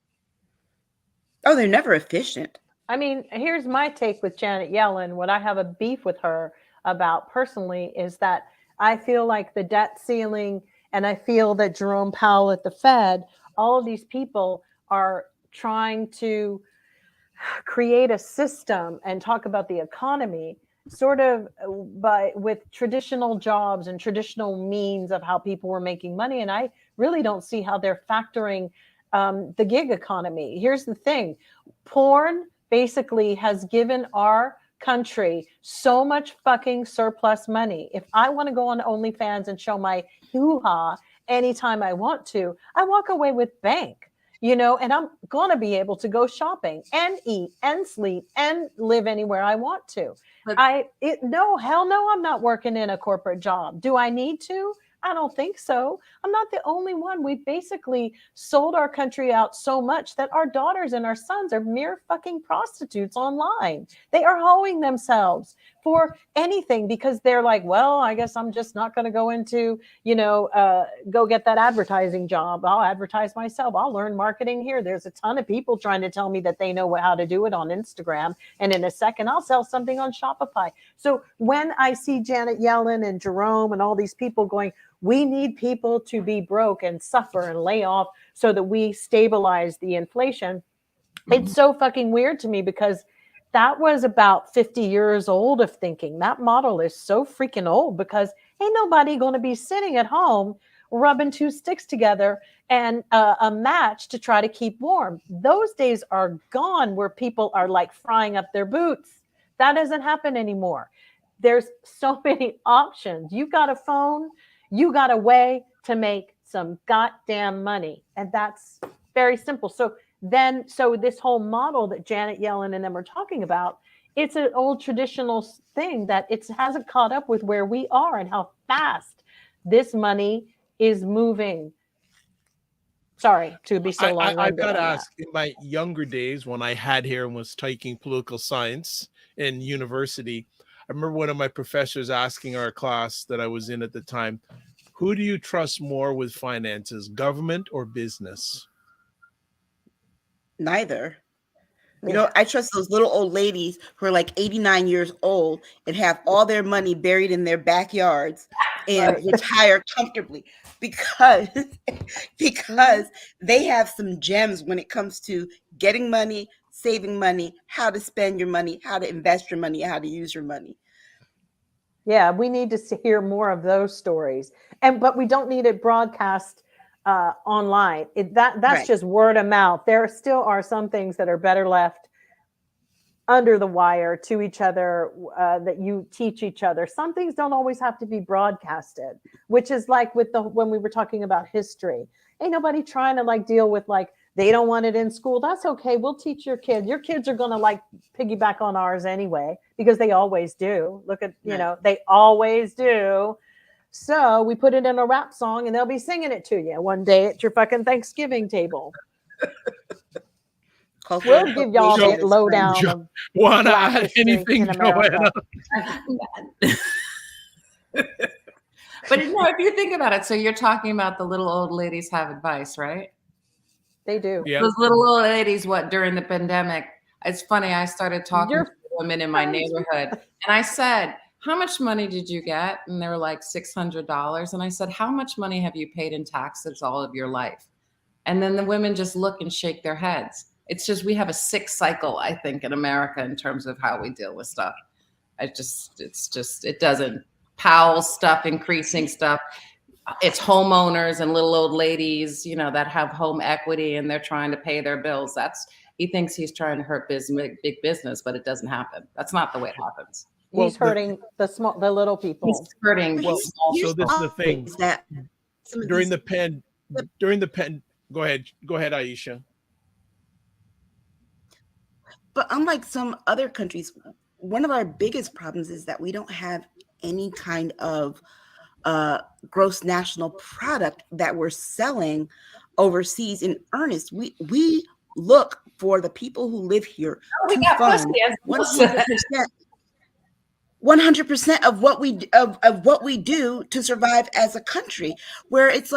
Oh, they're never efficient. I mean, here's my take with Janet Yellen. What I have a beef with her about personally is that I feel like the debt ceiling, and I feel that Jerome Powell at the Fed, all of these people are trying to create a system and talk about the economy sort of with traditional jobs and traditional means of how people were making money. And I really don't see how they're factoring the gig economy. Here's the thing. Porn basically has given our country so much fucking surplus money. If I want to go on OnlyFans and show my hoo-ha anytime I want to, I walk away with bank, and I'm going to be able to go shopping and eat and sleep and live anywhere I want to. No, hell no, I'm not working in a corporate job. Do I need to? I don't think so. I'm not the only one. We've basically sold our country out so much that our daughters and our sons are mere fucking prostitutes online. They are hoeing themselves for anything because they're like, well, I guess I'm just not going to go into, go get that advertising job. I'll advertise myself. I'll learn marketing here. There's a ton of people trying to tell me that they know how to do it on Instagram. And in a second, I'll sell something on Shopify. So when I see Janet Yellen and Jerome and all these people going, we need people to be broke and suffer and lay off so that we stabilize the inflation. It's so fucking weird to me because that was about 50 years old of thinking. That model is so freaking old because ain't nobody going to be sitting at home rubbing two sticks together and a match to try to keep warm. Those days are gone where people are like frying up their boots. That doesn't happen anymore. There's so many options. You got a phone. You got a way to make some goddamn money. And that's very simple. So this whole model that Janet Yellen and them are talking about, it's an old traditional thing that it hasn't caught up with where we are and how fast this money is moving. Sorry to be so long. I've got to ask, in my younger days when I had hair and was taking political science in university, I remember one of my professors asking our class that I was in at the time, who do you trust more with finances, government or business? Neither. I trust those little old ladies who are like 89 years old and have all their money buried in their backyards and retire comfortably because they have some gems when it comes to getting money, saving money, how to spend your money, how to invest your money, how to use your money. Yeah, we need to hear more of those stories, but we don't need it broadcast online. That's just word of mouth. There still are some things that are better left under the wire to each other that you teach each other. Some things don't always have to be broadcasted, which is like when we were talking about history. Ain't nobody trying to deal with they don't want it in school. That's okay. We'll teach your kids. Your kids are going to piggyback on ours anyway, because they always do. Look at, they always do. So we put it in a rap song and they'll be singing it to you one day at your fucking Thanksgiving table. We'll give y'all the lowdown. Want to add anything, Joanna? But if you think about it, so you're talking about the little old ladies have advice, right? They do. Yeah. Those little old ladies, during the pandemic, it's funny, I started talking to women in my neighborhood and I said, how much money did you get? And they were like $600. And I said, how much money have you paid in taxes all of your life? And then the women just look and shake their heads. It's just, we have a sick cycle, I think, in America in terms of how we deal with stuff. It doesn't. Powell stuff, increasing stuff. It's homeowners and little old ladies, that have home equity and they're trying to pay their bills. He thinks he's trying to hurt big business, but it doesn't happen. That's not the way it happens. He's hurting the little people. He's hurting. So this is the thing. During the pen. Go ahead, Aisha. But unlike some other countries, one of our biggest problems is that we don't have any kind of gross national product that we're selling overseas in earnest. We look for the people who live here to fund 100% of what we do to survive as a country. Where it's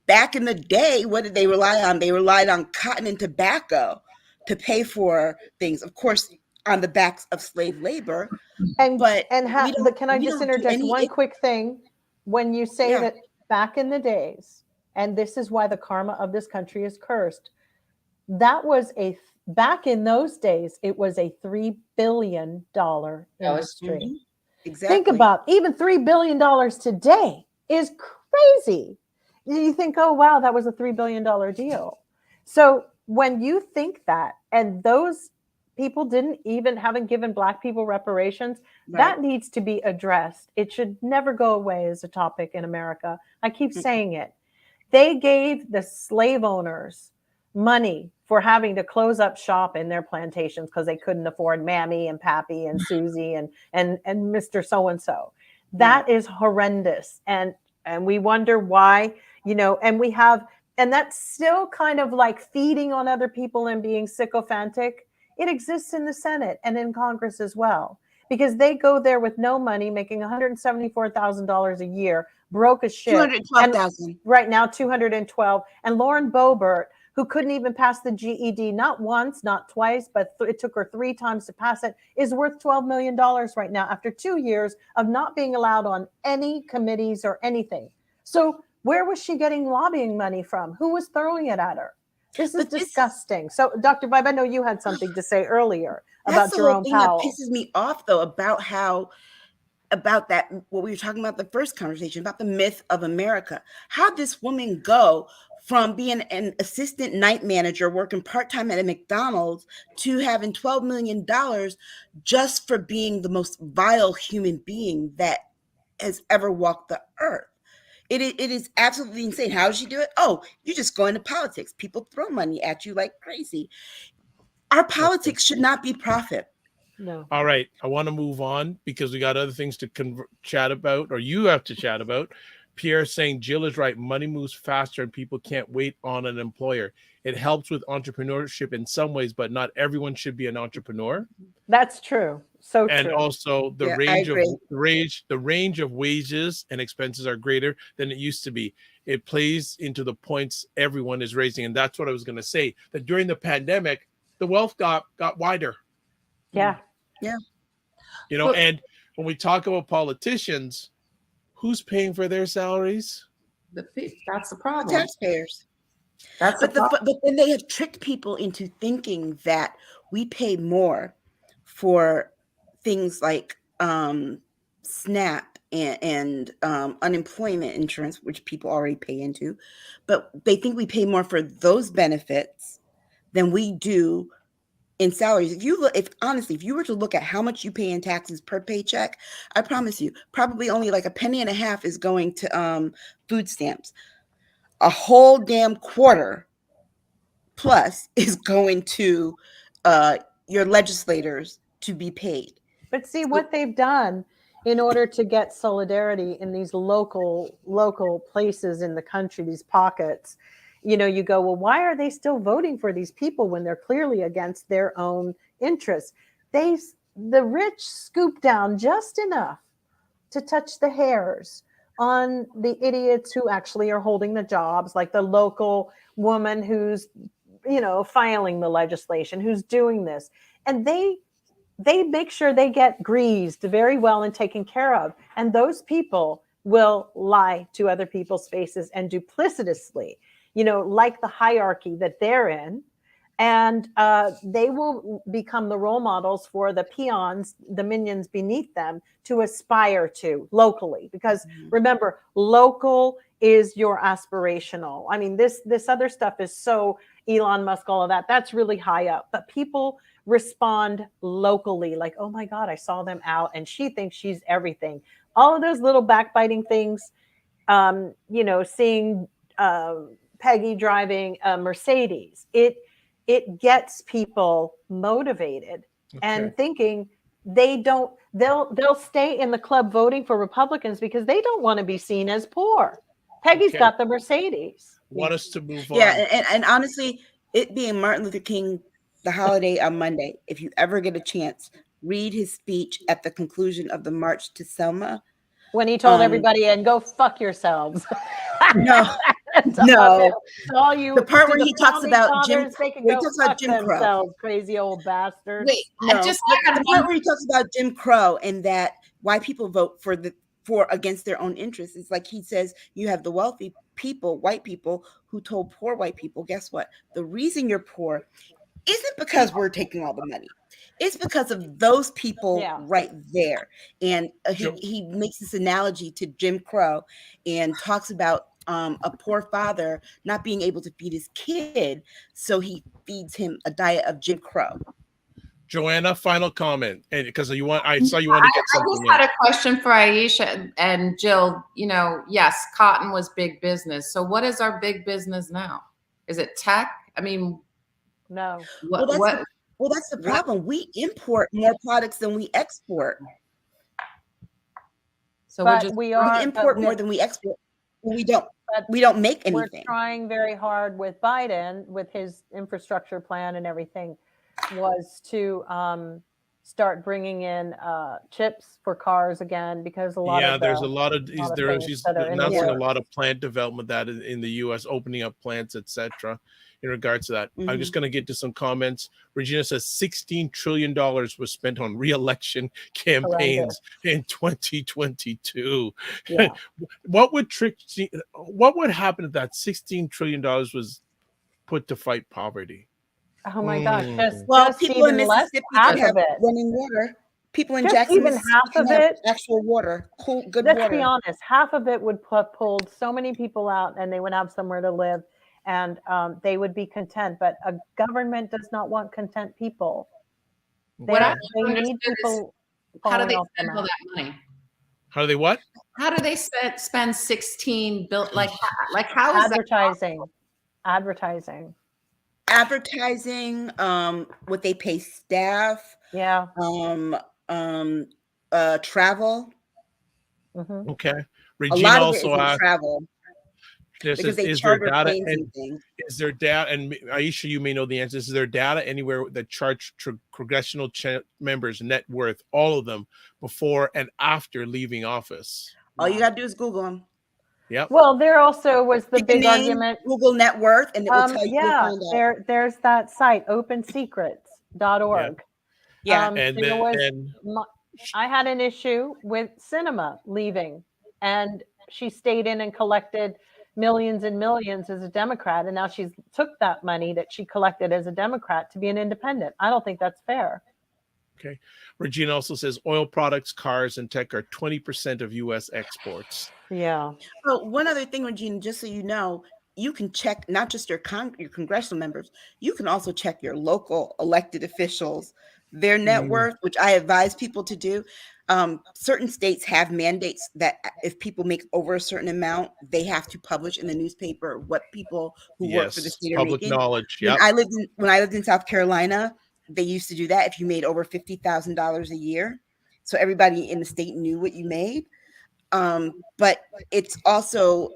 back in the day, what did they rely on? They relied on cotton and tobacco to pay for things, of course, on the backs of slave labor. Can I just interject one quick thing? When you say that back in the days, and this is why the karma of this country is cursed, back in those days, it was a $3 billion industry. Exactly. Think about even $3 billion today is crazy. you think, oh, wow, that was a $3 billion deal. So when you think that, and those people haven't given Black people reparations, that needs to be addressed. It should never go away as a topic in America. I keep saying it. They gave the slave owners money for having to close up shop in their plantations because they couldn't afford Mammy and Pappy and Susie and Mr. So-and-so. That is horrendous. And we wonder why, and that's still kind of like feeding on other people and being sycophantic. It exists in the Senate and in Congress as well, because they go there with no money, making $174,000 a year, broke as shit. 212,000. Right now, 212. And Lauren Boebert, who couldn't even pass the GED, not once, not twice, but it took her 3 times to pass it, is worth $12 million right now after 2 years of not being allowed on any committees or anything. So where was she getting lobbying money from? Who was throwing it at her? This is disgusting. So, Dr. Vibe, I know you had something to say earlier about Jerome Powell. That pisses me off, though, about that, what we were talking about the first conversation, about the myth of America. How'd this woman go from being an assistant night manager working part-time at a McDonald's to having $12 million just for being the most vile human being that has ever walked the earth? It is absolutely insane. How did she do it? Oh, you just go into politics. People throw money at you like crazy. Our politics should not be profit. No. All right. I want to move on because we got other things to chat about, or you have to chat about. Pierre saying Jill is right. Money moves faster and people can't wait on an employer. It helps with entrepreneurship in some ways, but not everyone should be an entrepreneur. That's true. So true. And also the range of wages and expenses are greater than it used to be. It plays into the points everyone is raising. And that's what I was going to say, that during the pandemic, the wealth got wider. Yeah. Yeah. And when we talk about politicians, who's paying for their salaries? That's the problem. The taxpayers. But then they have tricked people into thinking that we pay more for things like SNAP and unemployment insurance, which people already pay into. But they think we pay more for those benefits than we do in salaries. If you were to look at how much you pay in taxes per paycheck, I promise you, probably only like $0.015 is going to food stamps. A whole damn quarter plus is going to your legislators to be paid. But see what they've done in order to get solidarity in these local places in the country, these pockets. You go, well, why are they still voting for these people when they're clearly against their own interests? The rich scoop down just enough to touch the hairs on the idiots who actually are holding the jobs, like the local woman who's, filing the legislation, who's doing this. And they make sure they get greased very well and taken care of. And those people will lie to other people's faces and duplicitously, like the hierarchy that they're in. And they will become the role models for the peons, the minions beneath them, to aspire to locally. Because remember, local is your aspirational. I mean, this other stuff is so Elon Musk, all of that. That's really high up. But people respond locally, like, oh my God, I saw them out and she thinks she's everything. All of those little backbiting things, seeing Peggy driving a Mercedes, it gets people motivated and thinking they'll stay in the club voting for Republicans because they don't want to be seen as poor. Peggy's got the Mercedes. Want us to move on. Yeah, and honestly, it being Martin Luther King, the holiday on Monday, if you ever get a chance, read his speech at the conclusion of the March to Selma. When he told everybody, and go fuck yourselves. No. All you, the part where he talks about Jim Crow, crazy old bastard. Wait, the part where he talks about Jim Crow and that why people vote for against their own interests. It's like he says you have the wealthy people, white people, who told poor white people, guess what? The reason you're poor isn't because we're taking all the money. It's because of those people right there. And he makes this analogy to Jim Crow and talks about a poor father not being able to feed his kid, so he feeds him a diet of Jim Crow. Joanna, final comment, and because I saw you want to get something. I just had a question for Aisha and Jill. Yes, cotton was big business. So what is our big business now? Is it tech? I mean, no. That's the problem. We import more products than we export. So we import more than we export. We don't make anything. We're trying very hard with Biden, with his infrastructure plan and everything, was to start bringing in chips for cars again, because there's a lot of he's announcing a lot of plant development that in the U.S., opening up plants, etc. In regards to that, I'm just going to get to some comments. Regina says $16 trillion was spent on re-election campaigns in 2022. Yeah. What would happen if that $16 trillion was put to fight poverty? Oh my gosh! Just people in Mississippi could have running water. People in Jackson, even half of it, actual water, cool, good water. Let's be honest. Half of it would pulled so many people out, and they would have somewhere to live. And they would be content, but a government does not want content people. They need people. How do they spend all that money? How do they what? How do they spend 16 billion? Like how is advertising? That? Advertising. What they pay staff. Yeah. Travel. Mm-hmm. Okay. Regina a lot of it is travel. Is there data, and Aisha, you may know the answer. Is there data anywhere that charts congressional members' net worth, all of them, before and after leaving office? All you gotta do is Google them. Yeah. Well, there also was the big argument. Google net worth, and it will tell you. Yeah, there's that site, opensecrets.org. Yeah. I had an issue with Cinema leaving, and she stayed in and collected millions and millions as a Democrat, and now she's took that money that she collected as a Democrat to be an independent. I don't think that's fair. Okay. Regina also says oil products, cars, and tech are 20% of U.S. exports. Yeah. So one other thing, Regina, just so you know, you can check not just your congressional members, you can also check your local elected officials, their net worth, which I advise people to do. Certain states have mandates that if people make over a certain amount, they have to publish in the newspaper what people who work for the state are making. Knowledge. Yep. When I lived in South Carolina, they used to do that if you made over $50,000 a year. So everybody in the state knew what you made. But it's also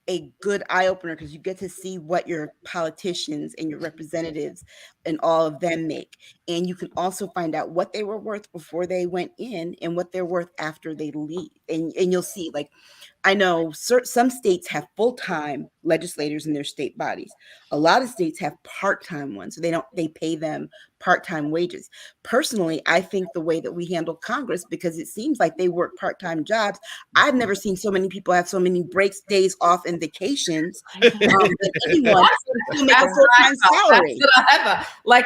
a good eye opener because you get to see what your politicians and your representatives and all of them make. And you can also find out what they were worth before they went in and what they're worth after they leave. And you'll see, like, I know some states have full-time legislators in their state bodies. A lot of states have part-time ones. So they pay them part-time wages. Personally, I think the way that we handle Congress, because it seems like they work part-time jobs. I've never seen so many people have so many breaks, days off, and vacations. Anyone to make a full-time salary. Like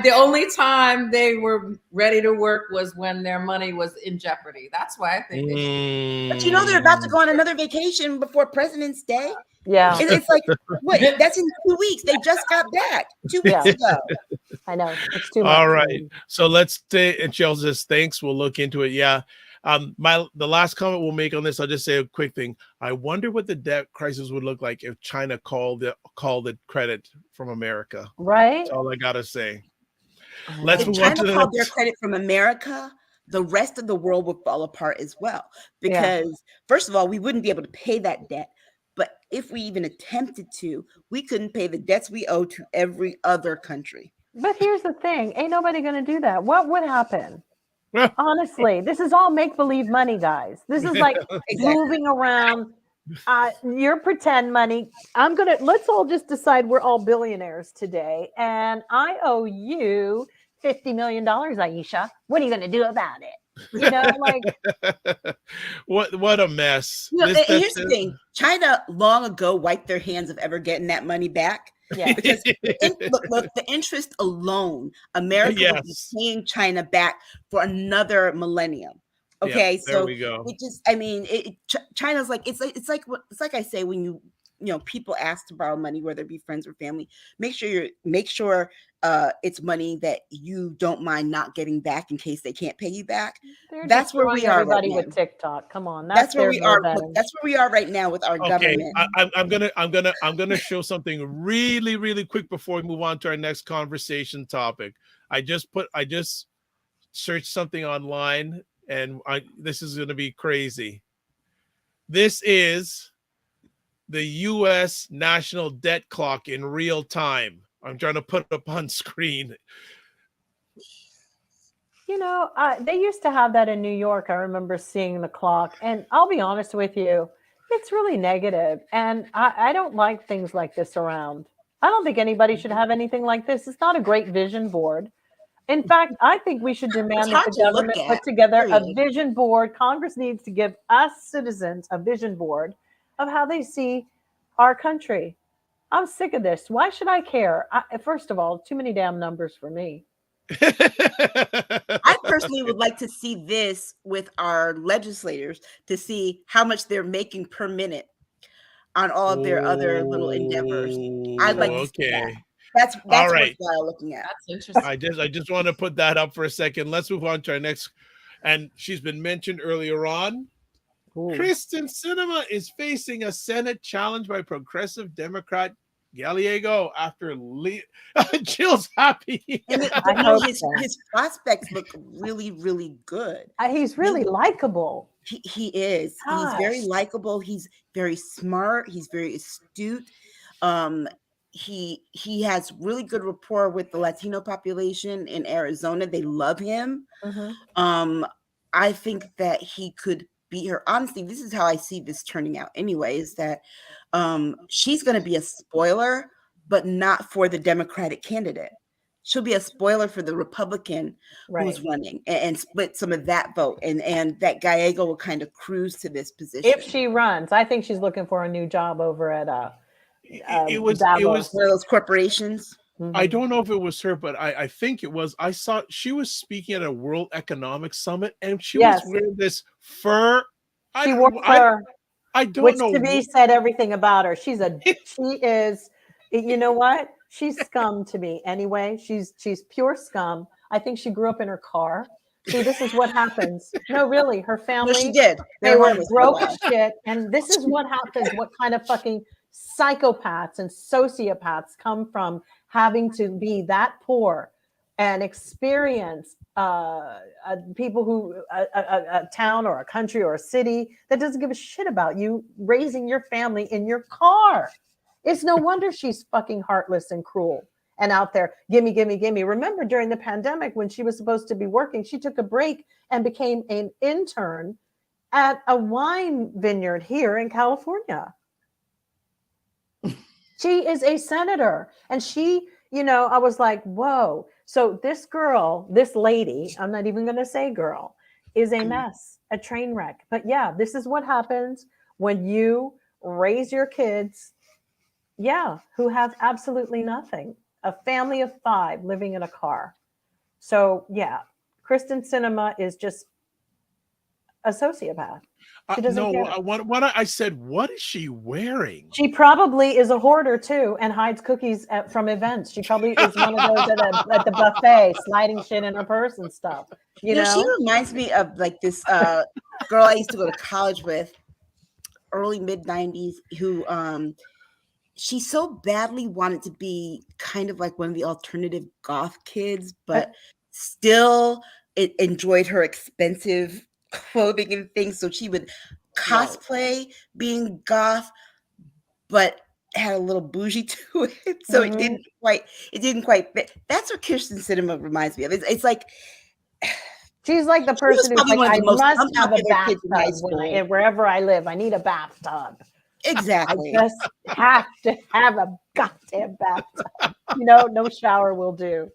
the only time they were ready to work was when their money was in jeopardy. That's why I think. But you know they're about to go on another vacation before President's Day. Yeah, it's like what? That's in 2 weeks. They just got back 2 weeks ago. I know it's too much. All right, so let's stay. And Chelsea says, "Thanks. We'll look into it." Yeah. The last comment we'll make on this, I'll just say a quick thing. I wonder what the debt crisis would look like if China called it credit from America. Right. That's all I gotta say. Let's move on to China called their credit from America, the rest of the world would fall apart as well. Because first of all, we wouldn't be able to pay that debt. But if we even attempted to, we couldn't pay the debts we owe to every other country. But here's the thing. Ain't nobody going to do that. What would happen? Honestly, this is all make-believe money, guys. This is like moving around your pretend money. Let's all just decide we're all billionaires today. And I owe you $50 million, Aisha. What are you going to do about it? You know, like what a mess. Here's the thing. China long ago wiped their hands of ever getting that money back. Yeah. Because look, the interest alone, America will be paying China back for another millennium. Okay, Yeah, there so we go. it just, I mean, China's like it's like I say when you know people ask to borrow money, whether it be friends or family, make sure it's money that you don't mind not getting back in case they can't pay you back. They're That's where destroying we are right everybody now. with TikTok. Come on, That's that's where their we way are. of betting. That's where we are right now with our Okay, government. I'm gonna show something really, really quick before we move on to our next conversation topic. I just searched something online, and this is gonna be crazy. This is the U.S. national debt clock in real time. I'm trying to put it up on screen. You know, they used to have that in New York. I remember seeing the clock, and I'll be honest with you, it's really negative, and I don't like things like this around. I don't think anybody should have anything like this. It's not a great vision board. In fact, I think we should It's demand that hard the to look government at. put together a Period. vision board. Congress needs to give us citizens a vision board of how they see our country. I'm sick of this. Why should I care? First of all, too many damn numbers for me. I personally would like to see this with our legislators to see how much they're making per minute on all of their other little endeavors. I'd like to see that. Okay. That's All right. worthwhile looking at. That's interesting. I just want to put that up for a second. Let's move on to our next. And she's been mentioned earlier on. Ooh. Kristen Sinema is facing a Senate challenge by progressive Democrat Gallego after Jill's happy. And I hope so. his prospects look really, really good. He's really likable. He is. He's very Gosh. likable. He's very smart. He's very astute. He has really good rapport with the Latino population in Arizona. They love him. Mm-hmm. I think that he could beat her. Honestly, this is how I see this turning out anyway, is that she's going to be a spoiler, but not for the Democratic candidate. She'll be a spoiler for the Republican who's running and split some of that vote. And that Gallego will kind of cruise to this position. If she runs, I think she's looking for a new job over at it was one of those corporations. Mm-hmm. I don't know if it was her, but I think it was. I saw she was speaking at a World Economic Summit, and she was wearing this fur. She wore fur. I don't which know. To me said everything about her. She is. You know what? She's scum to me anyway. She's pure scum. I think she grew up in her car. See, this is what happens. No, really, her family. No, she did. They were broke as shit, and this is what happens. What kind of fucking psychopaths and sociopaths come from having to be that poor and experience people who a town or a country or a city that doesn't give a shit about you raising your family in your car. It's no wonder she's fucking heartless and cruel and out there. Gimme, gimme, gimme. Remember during the pandemic when she was supposed to be working, she took a break and became an intern at a wine vineyard here in California. She is a senator. And she, I was like, whoa. So this girl, this lady, I'm not even going to say girl, is a mess, a train wreck. But yeah, this is what happens when you raise your kids, who have absolutely nothing. A family of 5 living in a car. So yeah, Kristen Sinema is just a sociopath. She doesn't care. What I said, what is she wearing? She probably is a hoarder too and hides cookies from events. She probably is one of those at the buffet, sliding shit in her purse and stuff. You know, she reminds me of like this girl I used to go to college with, early mid-90s, who she so badly wanted to be kind of like one of the alternative goth kids, but still enjoyed her expensive clothing and things. So she would cosplay being goth, but had a little bougie to it. So it didn't quite fit. That's what Kristen Sinema reminds me of. It's like she's like the person who's like, I must have a bathtub wherever I live. I need a bathtub. Exactly. I just have to have a goddamn bathtub. No shower will do.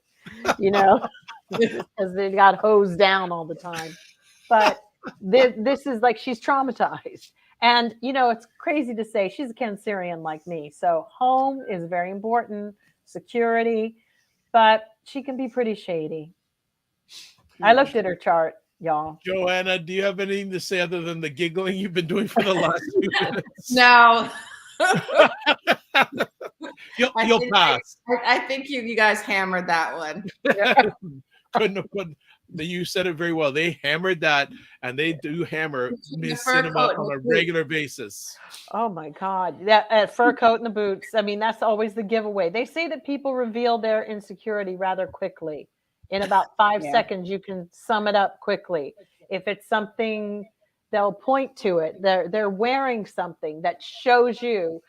Because they got hosed down all the time. But this is like she's traumatized. And, it's crazy to say she's a Cancerian like me. So home is very important, security, but she can be pretty shady. I looked at her chart. y'all. Joanna, do you have anything to say other than the giggling you've been doing for the last few minutes? No. You'll pass. I think you guys hammered that one. You said it very well. They hammered that, and they do hammer Miss fur Cinema coat and on the a boots. regular basis. Oh my God. That fur coat and the boots. I mean, that's always the giveaway. They say that people reveal their insecurity rather quickly. In about 5 seconds, you can sum it up quickly. If it's something, they'll point to it. They're wearing something that shows you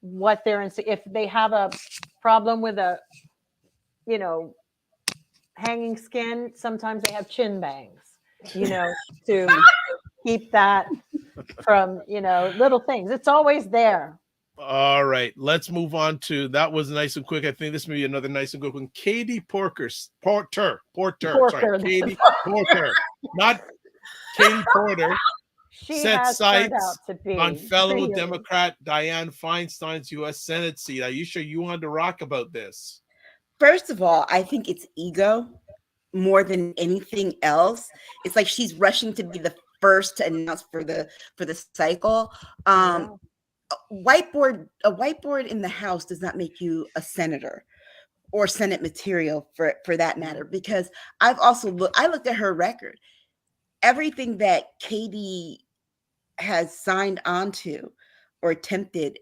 what they're if they have a problem with a, hanging skin, sometimes they have chin bangs, to keep that from, little things. It's always there. All right, let's move on to, that was nice and quick. I think this may be another nice and quick one. Katie Porter, sorry, Katie Porter, not Katie Porter. She set has turned sights out to be on fellow really Democrat Dianne Feinstein's U.S. Senate seat. Aisha, you wanted to rock about this. First of all, I think it's ego more than anything else. It's like she's rushing to be the first to announce for the cycle. A whiteboard in the House does not make you a senator or Senate material for that matter, because I've also looked at her record. Everything that Katie has signed onto or attempted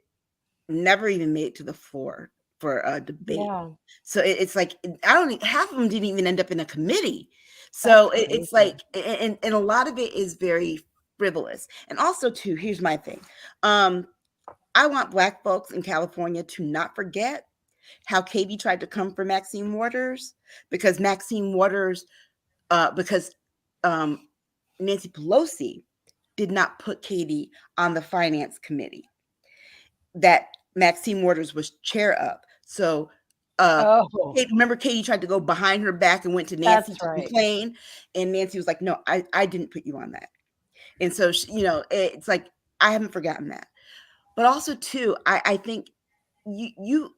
never even made it to the floor for a debate. Yeah. So it's like, half of them didn't even end up in a committee. So it's like, and a lot of it is very frivolous. And also too, here's my thing. I want Black folks in California to not forget how Katie tried to come for Maxine Waters, because Nancy Pelosi did not put Katie on the finance committee that Maxine Waters was chair of. So remember Katie tried to go behind her back and went to Nancy to complain, and Nancy was like, no, I didn't put you on that. And so, it's like, I haven't forgotten that. But also too, I think you've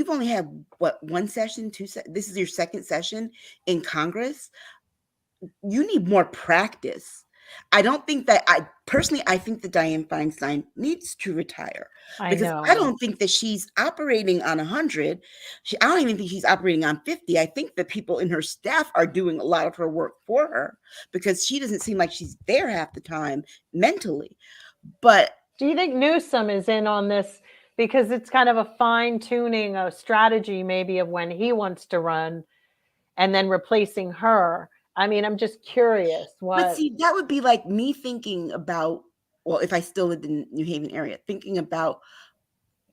only had one session, this is your second session in Congress. You need more practice. I don't think that I think that Dianne Feinstein needs to retire, because I don't think that she's operating on 100. I don't even think she's operating on 50. I think that people in her staff are doing a lot of her work for her, because she doesn't seem like she's there half the time mentally. But do you think Newsom is in on this, because it's kind of a fine tuning, a strategy maybe of when he wants to run and then replacing her? I mean, I'm just curious. But see, that would be like me thinking about, if I still lived in New Haven area, thinking about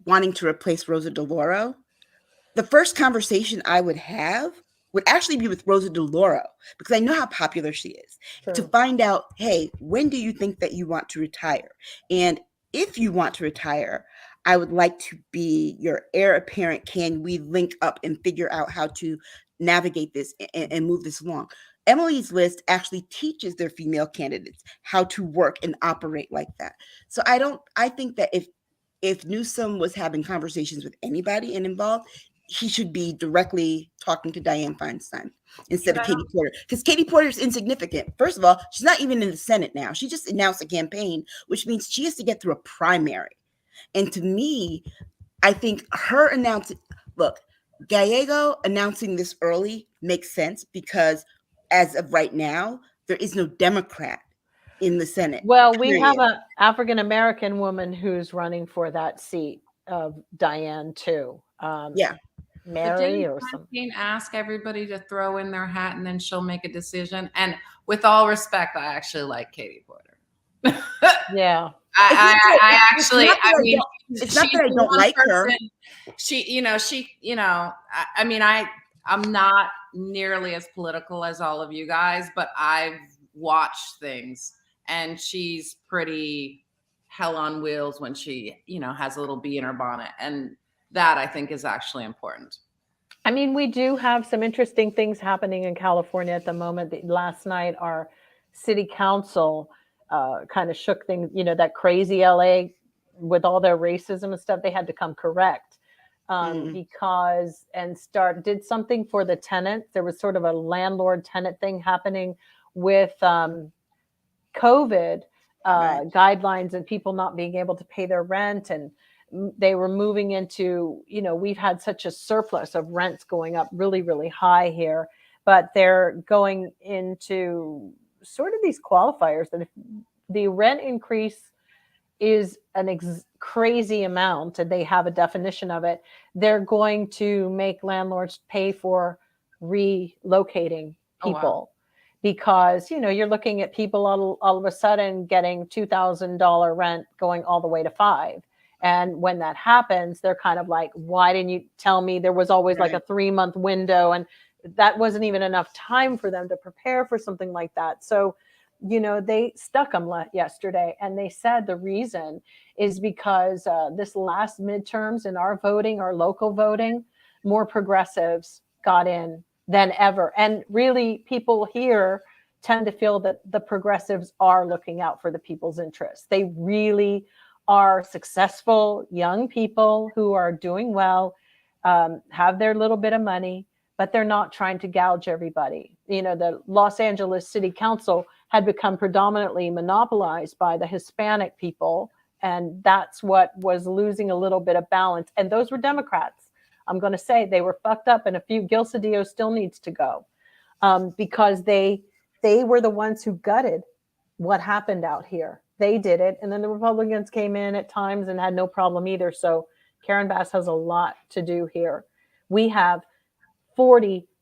wanting to replace Rosa DeLauro. The first conversation I would have would actually be with Rosa DeLauro, because I know how popular she is. True. To find out, hey, when do you think that you want to retire? And if you want to retire, I would like to be your heir apparent. Can we link up and figure out how to navigate this and move this along? Emily's List actually teaches their female candidates how to work and operate like that. So I think that if Newsom was having conversations with anybody and involved, he should be directly talking to Dianne Feinstein instead of Katie Porter, because Katie Porter is insignificant. First of all, she's not even in the Senate now. She just announced a campaign, which means she has to get through a primary. And to me, I think her Gallego announcing this early makes sense, because as of right now, there is no Democrat in the Senate. Well, we have an African-American woman who's running for that seat of Dianne too. Mary or something. Ask everybody to throw in their hat, and then she'll make a decision. And with all respect, I actually like Katie Porter. Yeah. It's not that I don't like her. I'm not nearly as political as all of you guys, but I've watched things, and she's pretty hell on wheels when she, has a little bee in her bonnet. And that, I think, is actually important. I mean, we do have some interesting things happening in California at the moment. Last night, our city council kind of shook things, that crazy LA with all their racism and stuff, they had to come correct. Did something for the tenants. There was sort of a landlord tenant thing happening with COVID Right. guidelines and people not being able to pay their rent, and they were moving into, we've had such a surplus of rents going up really, really high here, but they're going into sort of these qualifiers that if the rent increase is an crazy amount, and they have a definition of it, they're going to make landlords pay for relocating people. Oh, wow. Because, you're looking at people all of a sudden getting $2,000 rent going all the way to $5,000. And when that happens, they're kind of like, why didn't you tell me? There was always like a 3-month window, and that wasn't even enough time for them to prepare for something like that. So, they stuck them yesterday, and they said the reason is because this last midterms in our voting, our local voting, more progressives got in than ever. And really, people here tend to feel that the progressives are looking out for the people's interests. They really are successful young people who are doing well, have their little bit of money, but they're not trying to gouge everybody. The Los Angeles City Council had become predominantly monopolized by the Hispanic people, and that's what was losing a little bit of balance. And those were Democrats. I'm going to say they were fucked up, and a few Gil Cedillo still needs to go because they were the ones who gutted what happened out here. They did it, and then the Republicans came in at times and had no problem either. So Karen Bass has a lot to do here. We have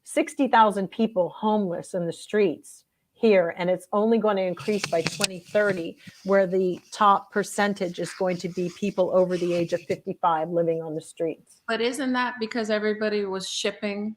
60,000 people homeless in the streets here, and it's only going to increase by 2030, where the top percentage is going to be people over the age of 55 living on the streets. But isn't that because everybody was shipping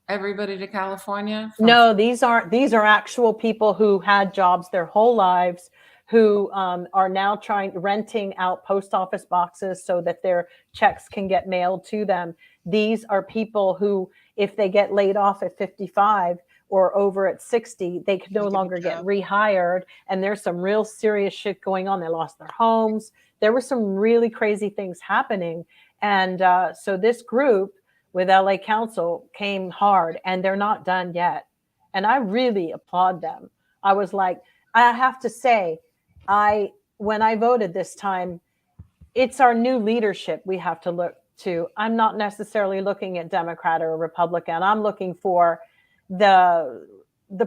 everybody to California? No, these are actual people who had jobs their whole lives, who are now renting out post office boxes so that their checks can get mailed to them. These are people who, if they get laid off at 55 or over at 60, they could no longer get rehired. And there's some real serious shit going on. They lost their homes. There were some really crazy things happening. And so this group with LA Council came hard, and they're not done yet. And I really applaud them. I was like, I have to say, when I voted this time, it's our new leadership we have to look to. I'm not necessarily looking at Democrat or Republican. I'm looking for the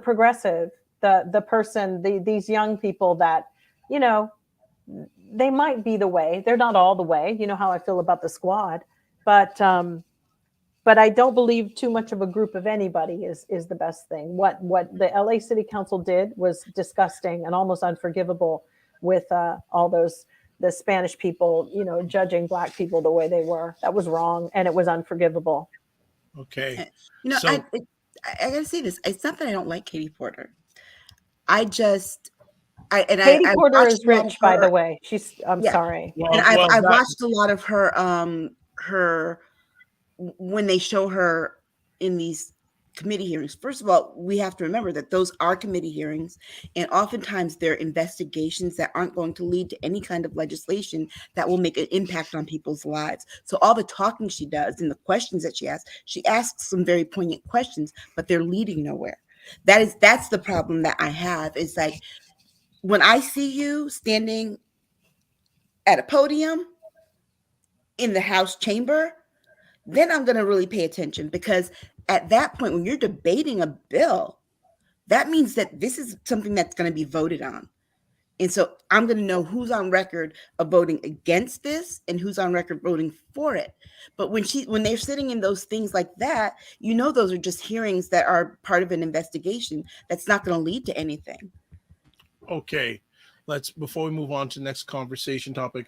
progressive, the person, these young people that, they might be the way. They're not all the way. You know how I feel about the squad, but I don't believe too much of a group of anybody is the best thing. What the LA City Council did was disgusting and almost unforgivable, with all the Spanish people, judging Black people the way they were. That was wrong, and it was unforgivable. Okay. I gotta say this. It's not that I don't like Katie Porter. Katie Porter is rich, by the way. I'm sorry. Well, and I've watched a lot of her when they show her in these committee hearings. First of all, we have to remember that those are committee hearings, and oftentimes they're investigations that aren't going to lead to any kind of legislation that will make an impact on people's lives. So all the talking she does and the questions that she asks some very poignant questions, but they're leading nowhere. That's the problem that I have, is like, when I see you standing at a podium in the House chamber, then I'm going to really pay attention, because at that point, when you're debating a bill, that means that this is something that's going to be voted on. And so I'm going to know who's on record of voting against this and who's on record voting for it. But when they're sitting in those things like that, those are just hearings that are part of an investigation that's not going to lead to anything. Okay, before we move on to the next conversation topic,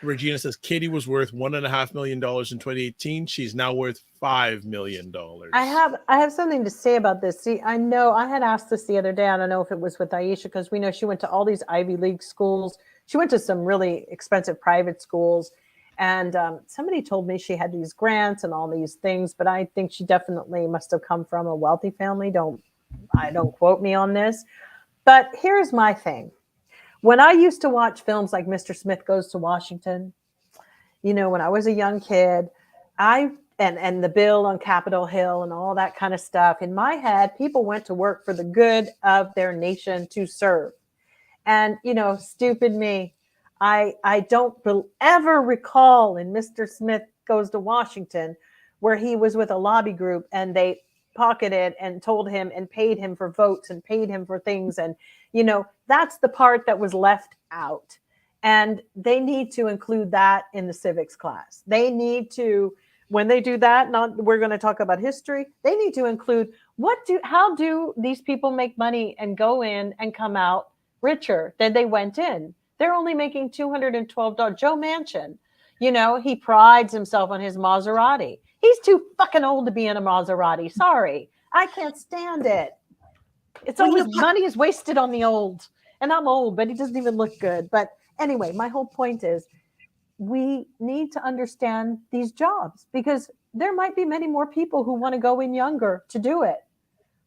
Regina says Katie was worth $1.5 million in 2018. She's now worth $5 million. I have something to say about this. See, I know I had asked this the other day. I don't know if it was with Aisha, because we know she went to all these Ivy League schools. She went to some really expensive private schools. And somebody told me she had these grants and all these things, but I think she definitely must have come from a wealthy family. Don't quote me on this. But here's my thing. When I used to watch films like Mr. Smith Goes to Washington, when I was a young kid, I and the bill on Capitol Hill and all that kind of stuff. In my head, people went to work for the good of their nation to serve. And, stupid me, I don't ever recall in Mr. Smith Goes to Washington where he was with a lobby group and they pocketed and told him and paid him for votes and paid him for things. And, that's the part that was left out. And they need to include that in the civics class. They need to, when they do that, we're going to talk about history. They need to include how do these people make money and go in and come out richer than they went in? They're only making $212. Joe Manchin, he prides himself on his Maserati. He's too fucking old to be in a Maserati. Sorry. I can't stand it. It's always money is wasted on the old. And I'm old, but he doesn't even look good. But anyway, my whole point is we need to understand these jobs because there might be many more people who want to go in younger to do it.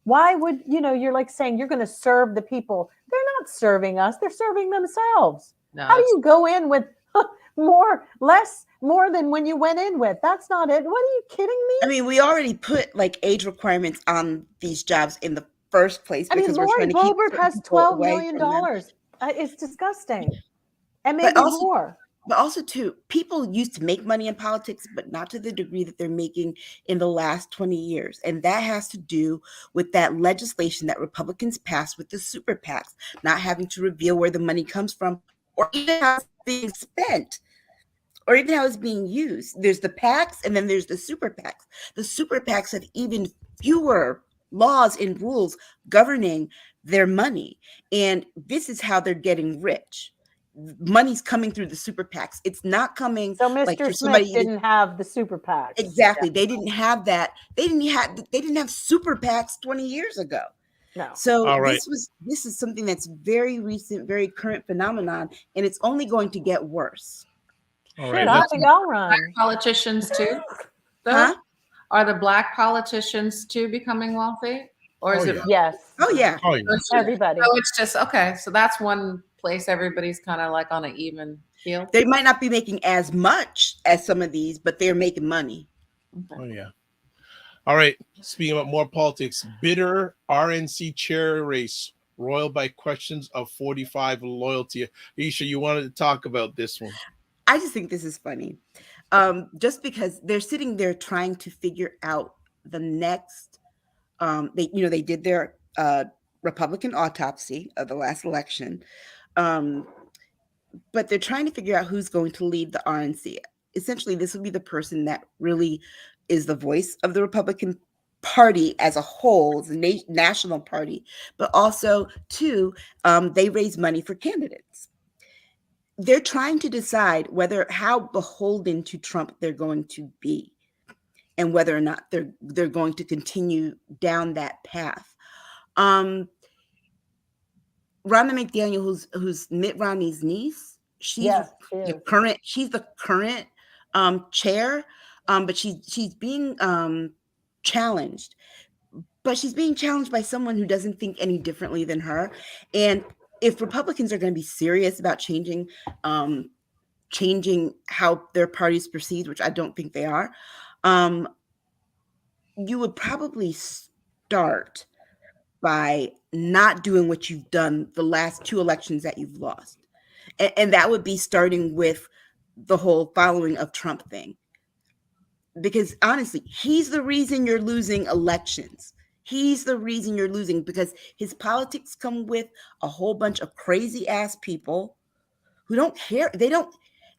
Why would, you're like saying you're going to serve the people. They're not serving us. They're serving themselves. No, how do you go in with more than when you went in with? That's not it. What are you kidding me? I mean, we already put age requirements on these jobs in the first place because we're trying to keep Lori Boebert has $12 million. It's disgusting. And maybe more. But also, too, people used to make money in politics, but not to the degree that they're making in the last 20 years. And that has to do with that legislation that Republicans passed with the super PACs, not having to reveal where the money comes from or even how it's being spent or even how it's being used. There's the PACs and then there's the super PACs. The super PACs have even fewer laws and rules governing their money. And this is how they're getting rich. Money's coming through the super PACs. It's not coming. So Mr. Smith didn't have the super PACs. Exactly. Yeah. They didn't have that. They didn't have super PACs 20 years ago. No. So this is something that's very recent, very current phenomenon, and it's only going to get worse. All right. I think I'll run. Black politicians too. Huh? Are the Black politicians too becoming wealthy? Or is it? Yes. Oh yeah. Everybody. So it's just okay. So that's one place everybody's kind of like on an even keel. They might not be making as much as some of these, but they're making money. Okay. Oh yeah. All right. Speaking about more politics, bitter RNC chair race roiled by questions of 45 loyalty. Aisha, you wanted to talk about this one. I just think this is funny. Just because they're sitting there trying to figure out the next, they did their Republican autopsy of the last election. But they're trying to figure out who's going to lead the RNC. Essentially, this will be the person that really is the voice of the Republican Party as a whole, the national party, but also, too, they raise money for candidates. They're trying to decide how beholden to Trump they're going to be and whether or not they're going to continue down that path. Ronna McDaniel, who's Mitt Romney's niece, she's the current chair, but she's being challenged. But she's being challenged by someone who doesn't think any differently than her. And if Republicans are going to be serious about changing how their party's perceived, which I don't think they are, you would probably start by not doing what you've done the last two elections that you've lost. And that would be starting with the whole following of Trump thing. Because honestly, he's the reason you're losing elections. He's the reason you're losing because his politics come with a whole bunch of crazy ass people who don't care. It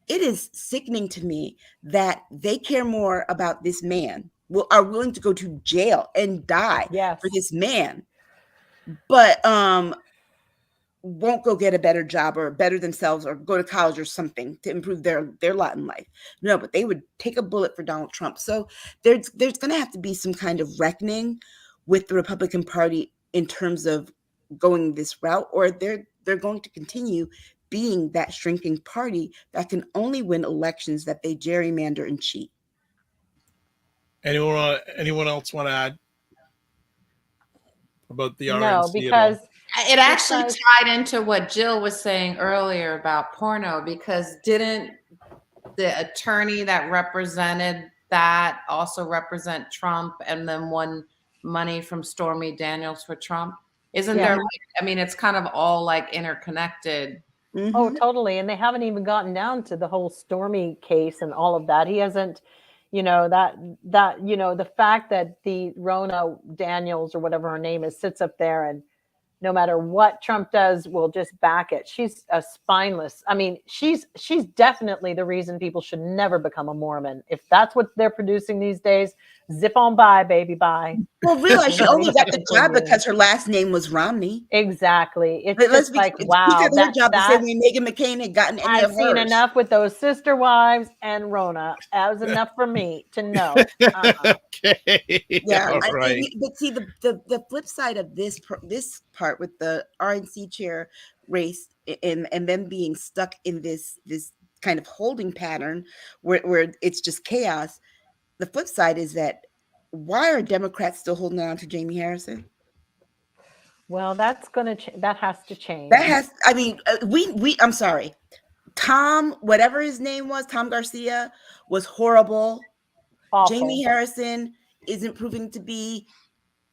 is sickening to me that they care more about this man, are willing to go to jail and die for this man, but won't go get a better job or better themselves or go to college or something to improve their lot in life. No, but they would take a bullet for Donald Trump. So there's going to have to be some kind of reckoning with the Republican Party in terms of going this route, or they're going to continue being that shrinking party that can only win elections that they gerrymander and cheat. Anyone else want to add about the RNC? No, because it actually tied into what Jill was saying earlier about porno, because didn't the attorney that represented that also represent Trump, and then won money from Stormy Daniels for Trump? Isn't there, like, I mean, it's kind of all like interconnected. Mhm. Oh, totally. And they haven't even gotten down to the whole Stormy case and all of that. He hasn't, the fact that the Rona Daniels, or whatever her name is, sits up there and no matter what Trump does, will just back it. She's a spineless. I mean, she's definitely the reason people should never become a Mormon. If that's what they're producing these days, zip on by, baby, bye. Well, realize she only got the job because her last name was Romney. Exactly. It's just like, wow. That job to say when Meghan McCain had gotten any of hers. I've seen enough with those sister wives and Rona. That was enough for me to know. Okay. Yeah. Right. But see, the flip side of this part with the RNC chair race and them being stuck in this kind of holding pattern where it's just chaos. The flip side is that why are Democrats still holding on to Jamie Harrison? Well, that has to change. I'm sorry. Tom, whatever his name was, Tom Garcia, was horrible. Awful. Jamie Harrison isn't proving to be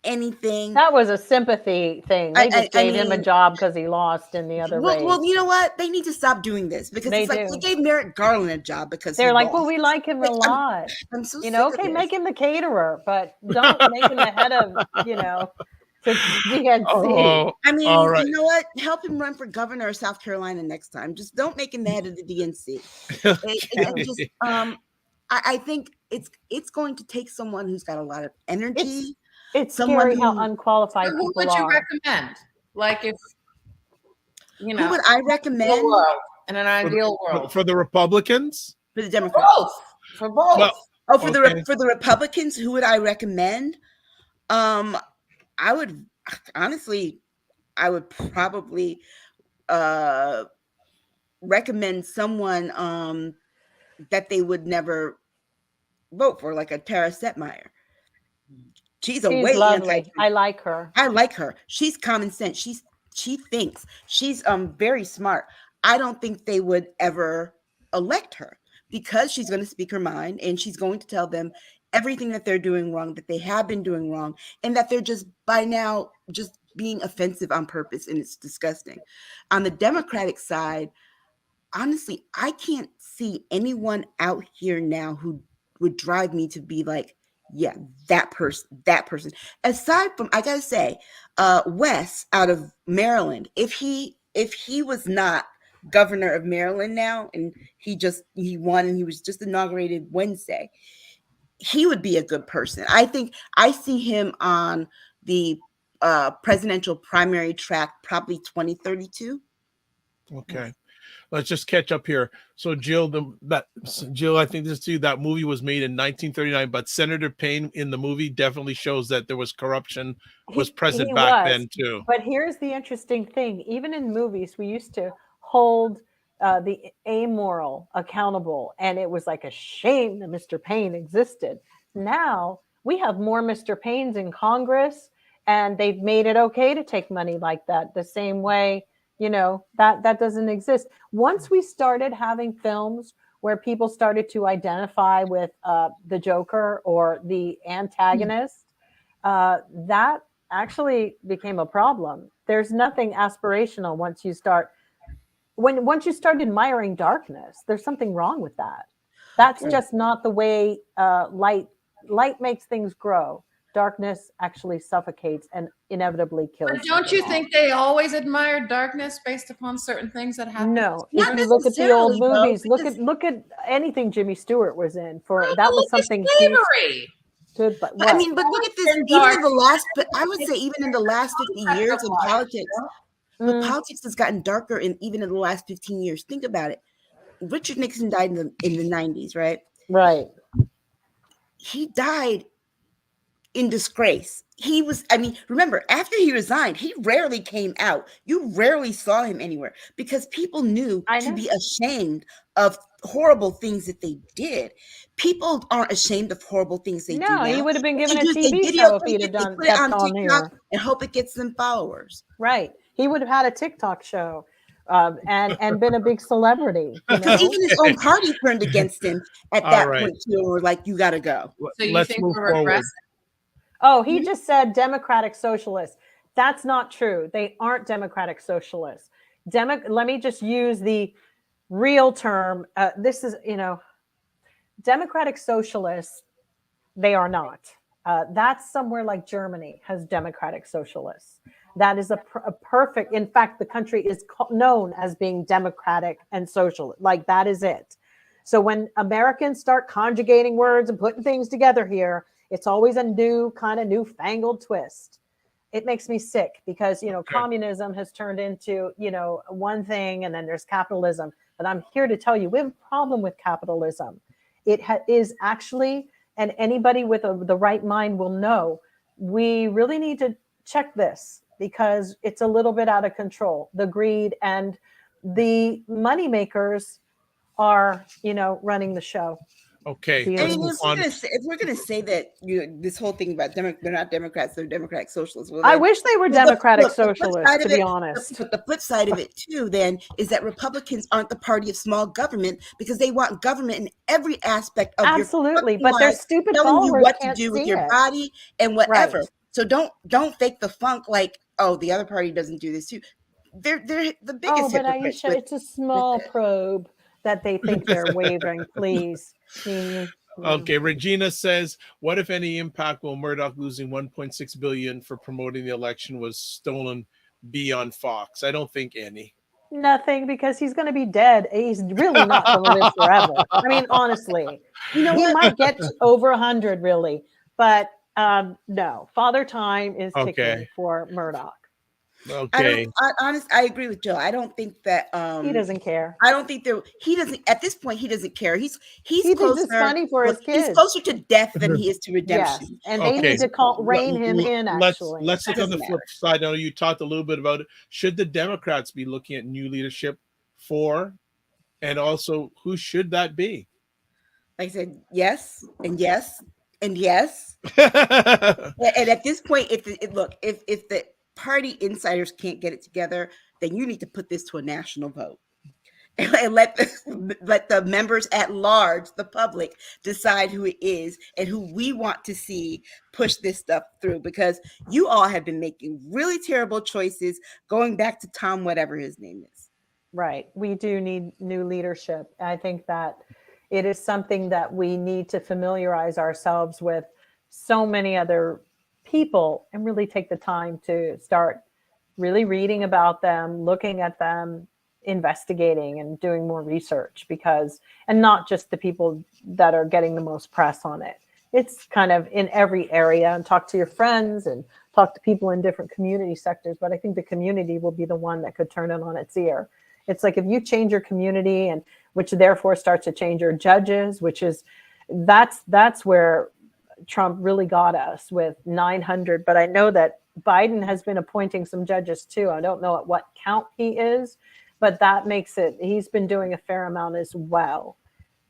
anything. That was a sympathy thing. They just gave him a job because he lost in the other race. Well, you know what? They need to stop doing this because they gave Merrick Garland a job because they're like, well, we like him a lot. I'm so okay, make him the caterer, but don't make him the head of, the DNC. Oh, I mean, right. You know what? Help him run for governor of South Carolina next time. Just don't make him the head of the DNC. I think it's going to take someone who's got a lot of energy. It's scary how unqualified people are. Who would you recommend? Like, if who would I recommend? In an ideal world, for the Republicans, for the Democrats, for both. Well, for the Republicans, who would I recommend? I would probably recommend someone that they would never vote for, like a Tara Setmeyer. She's lovely. I like her. She's common sense. She thinks. She's very smart. I don't think they would ever elect her because she's going to speak her mind and she's going to tell them everything that they're doing wrong, that they have been doing wrong, and that they're just by now just being offensive on purpose, and it's disgusting. On the Democratic side, honestly, I can't see anyone out here now who would drive me to be like, yeah, that person. Aside from, I gotta say, Wes out of Maryland, if he was not governor of Maryland now, and he won and he was just inaugurated Wednesday, he would be a good person. I think I see him on the presidential primary track, probably 2032. Okay. Let's just catch up here. So Jill, I think this too, that movie was made in 1939, but Senator Payne in the movie definitely shows that there was corruption was present back then too. But here's the interesting thing. Even in movies, we used to hold the amoral accountable, and it was like a shame that Mr. Payne existed. Now we have more Mr. Paynes in Congress, and they've made it okay to take money like that the same way. That doesn't exist. Once we started having films where people started to identify with the Joker or the antagonist, that actually became a problem. There's nothing aspirational once you start admiring darkness. There's something wrong with that. That's just not the way light makes things grow. Darkness actually suffocates and inevitably kills. But don't you think they always admired darkness based upon certain things that happened? No, if you look at the old movies, look at anything Jimmy Stewart was in. That was something slavery. Good, but I mean, but look at this. Even in the last 50 years in politics, the politics has gotten darker, and even in the last 15 years. Think about it. Richard Nixon died in the 90s, right? Right. He died in disgrace. Remember, after he resigned, he rarely came out. You rarely saw him anywhere because people knew to be ashamed of horrible things that they did. People aren't ashamed of horrible things they do. No, he would have been given a TV show if he'd have done that on TikTok and hope it gets them followers. Right. He would have had a TikTok show. and been a big celebrity. You know? Even his own party turned against him at All that right. point too, and were like, "You got to go." So you Let's think move we're forward. regressing? Oh, he just said democratic socialists. That's not true. They aren't democratic socialists. Let me just use the real term. This is, democratic socialists, they are not. That's somewhere like Germany has democratic socialists. That is a perfect, in fact, the country is known as being democratic and socialist. Like that is it. So when Americans start conjugating words and putting things together here, it's always a new kind of newfangled twist. It makes me sick because, communism has turned into, one thing, and then there's capitalism. But I'm here to tell you, we have a problem with capitalism. It is actually, and anybody with the right mind will know, we really need to check this because it's a little bit out of control. The greed and the money makers are, running the show. Okay. I mean, if we're gonna say that this whole thing about they're not Democrats, they're democratic socialists. Well, I wish they were democratic socialists, to be honest. But the flip side of it too, then, is that Republicans aren't the party of small government because they want government in every aspect of absolutely. But their stupid telling followers you what to can't do with see your it. body and whatever. Right. So don't fake the funk like, oh, the other party doesn't do this too. They're the biggest. Oh, but Aisha, it's a small probe that they think they're wavering. Please. Okay, Regina says, what if any impact will Murdoch losing 1.6 billion for promoting the election was stolen be on Fox? I don't think any. Nothing, because he's going to be dead. He's really not going to live forever. I mean, honestly, he might get over 100, really, but no. Father Time is ticking for Murdoch. Okay. I agree with Joe. I don't think that he doesn't care. I don't think he doesn't at this point. He doesn't care. He closer. It's funny for his kids. He's closer to death than he is to redemption. Yes. And they need to rein him in. Actually, let's look on the flip side. I know you talked a little bit about it. Should the Democrats be looking at new leadership for, and also who should that be? Like I said, yes, and yes, and yes. And at this point, if the party insiders can't get it together, then you need to put this to a national vote and let the members at large, the public, decide who it is and who we want to see push this stuff through, because you all have been making really terrible choices going back to Tom, whatever his name is. Right. We do need new leadership. I think that it is something that we need to familiarize ourselves with so many other people and really take the time to start really reading about them, looking at them, investigating and doing more research, and not just the people that are getting the most press on it. It's kind of in every area, and talk to your friends and talk to people in different community sectors. But I think the community will be the one that could turn it on its ear. It's like if you change your community, and which therefore starts to change your judges, that's where Trump really got us with 900. But I know that Biden has been appointing some judges too. I don't know at what count he is, but that makes it, he's been doing a fair amount as well,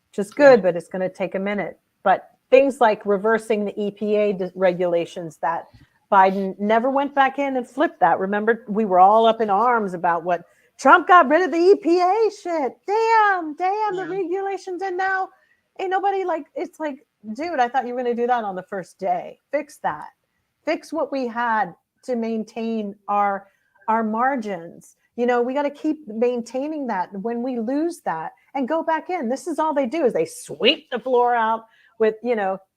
which is good, but it's going to take a minute. But things like reversing the EPA regulations that Biden never went back in and flipped that. Remember, we were all up in arms about what Trump got rid of the EPA shit. Damn, the regulations. And now ain't nobody it's like, dude, I thought you were going to do that on the first day. Fix that. Fix what we had to maintain our margins. We got to keep maintaining that. When we lose that and go back in, this is all they do is they sweep the floor out with,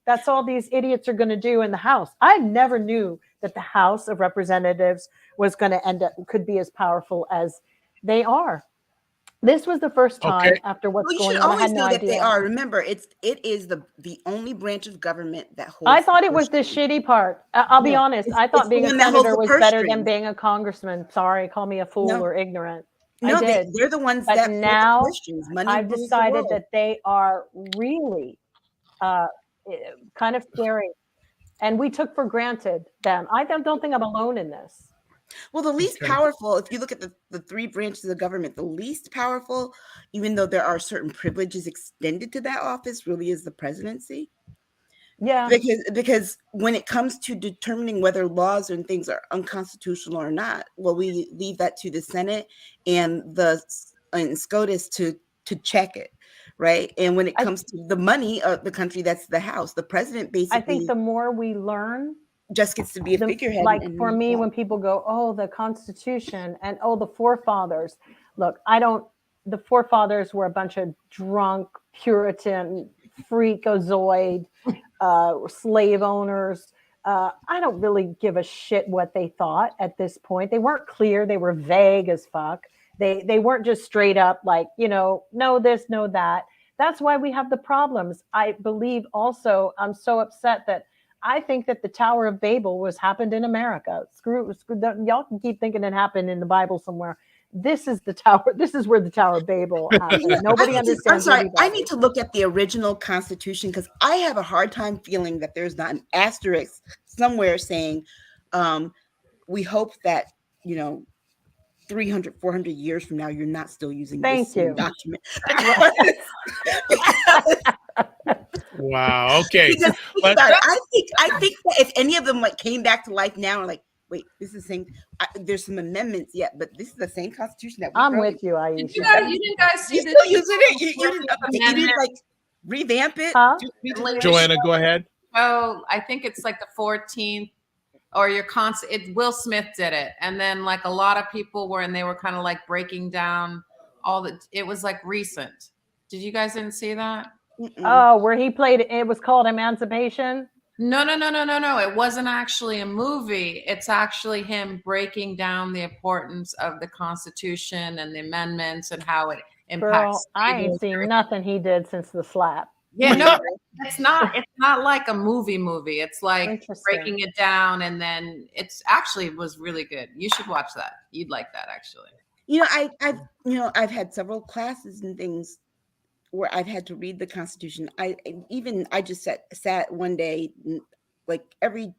that's all these idiots are going to do in the House. I never knew that the House of Representatives was going to could be as powerful as they are. This was the first time after what's going on. I had no idea that they are. Remember, it is the only branch of government that holds. I thought it was the shitty part. I'll be honest. I thought being a senator was better than being a congressman. Sorry, call me a fool or ignorant. No, I did. They're the ones but that now I've decided that they are really kind of scary, and we took for granted them. I don't think I'm alone in this. Well, the least powerful, if you look at the three branches of government, the least powerful, even though there are certain privileges extended to that office, really is the presidency. Yeah. Because when it comes to determining whether laws and things are unconstitutional or not, well, we leave that to the Senate and SCOTUS to check it, right? And when it comes to the money of the country, that's the House. The president basically, I think the more we learn, just gets to be a figurehead. Like for me, when people go, oh, the Constitution and oh, the forefathers. Look, the forefathers were a bunch of drunk, Puritan, freakazoid, slave owners. I don't really give a shit what they thought at this point. They weren't clear. They were vague as fuck. They weren't just straight up like, no this, no that. That's why we have the problems. I believe also, I'm so upset that I think that the Tower of Babel happened in America. Screw y'all can keep thinking it happened in the Bible somewhere. This is the tower. This is where the Tower of Babel happened. Nobody understands. I'm sorry. I need to look at the original Constitution because I have a hard time feeling that there's not an asterisk somewhere saying, we hope that, 300, 400 years from now, you're not still using this document. Wow. Okay. Because I think that if any of them came back to life now, and wait, this is the same. There's some amendments yet, but this is the same Constitution that I'm with you, Aisha. You didn't guys see this? Still using it? You didn't revamp it? Huh? Joanna, go ahead. Oh, I think it's the 14th, or Will Smith did it, and then a lot of people were, and they were kind of breaking down it was recent. Did you guys didn't see that? Oh, where he played it was called Emancipation? No. It wasn't actually a movie. It's actually him breaking down the importance of the Constitution and the amendments and how it impacts. Girl, I ain't seen nothing he did since the slap. Yeah, no, it's not like a movie. It's breaking it down, and then it's actually was really good. You should watch that. You'd like that, actually. I've had several classes and things where I've had to read the Constitution. I just sat one day, every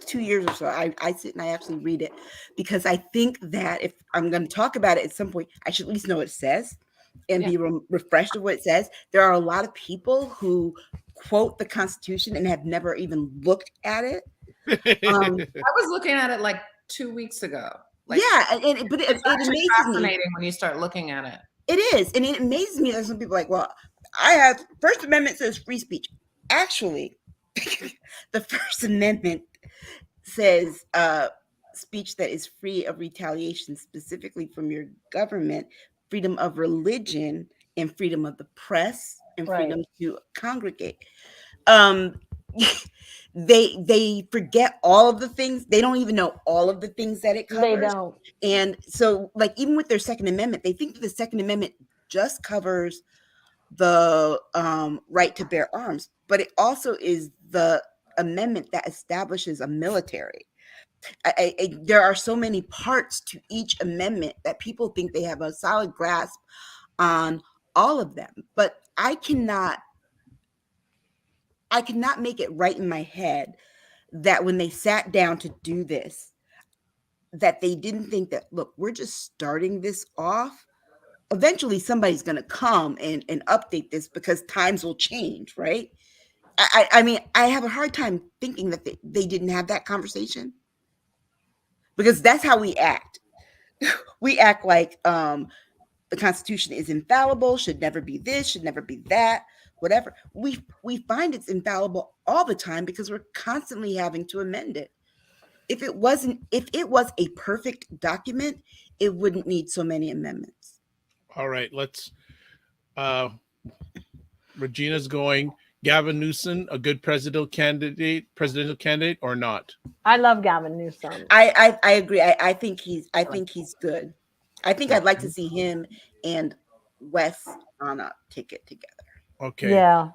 2 years or so, I sit and I actually read it because I think that if I'm going to talk about it at some point, I should at least know what it says and be refreshed of what it says. There are a lot of people who quote the Constitution and have never even looked at it. I was looking at it 2 weeks ago. But it amazes fascinating me when you start looking at it. It is, and it amazes me that some people are well, I have First Amendment says free speech. Actually, the First Amendment says speech that is free of retaliation, specifically from your government, freedom of religion, and freedom of the press, and freedom to congregate. They forget all of the things. They don't even know all of the things that it covers. They don't. And so, even with their Second Amendment, they think that the Second Amendment just covers the right to bear arms, but it also is the amendment that establishes a military. There are so many parts to each amendment that people think they have a solid grasp on all of them, but I cannot make it right in my head that when they sat down to do this, that they didn't think that, look, we're just starting this off. Eventually somebody's going to come and update this because times will change, right? I mean, I have a hard time thinking that they didn't have that conversation because that's how we act. We act like the Constitution is infallible, should never be this, should never be that. Whatever, we find it's infallible all the time because we're constantly having to amend it. If it was a perfect document, it wouldn't need so many amendments. All right, let's Regina's going. Gavin Newsom, a good presidential candidate or not? I love Gavin Newsom. I agree. I think he's good. I think I'd like to see him and Wes on a ticket together. Okay. Yeah.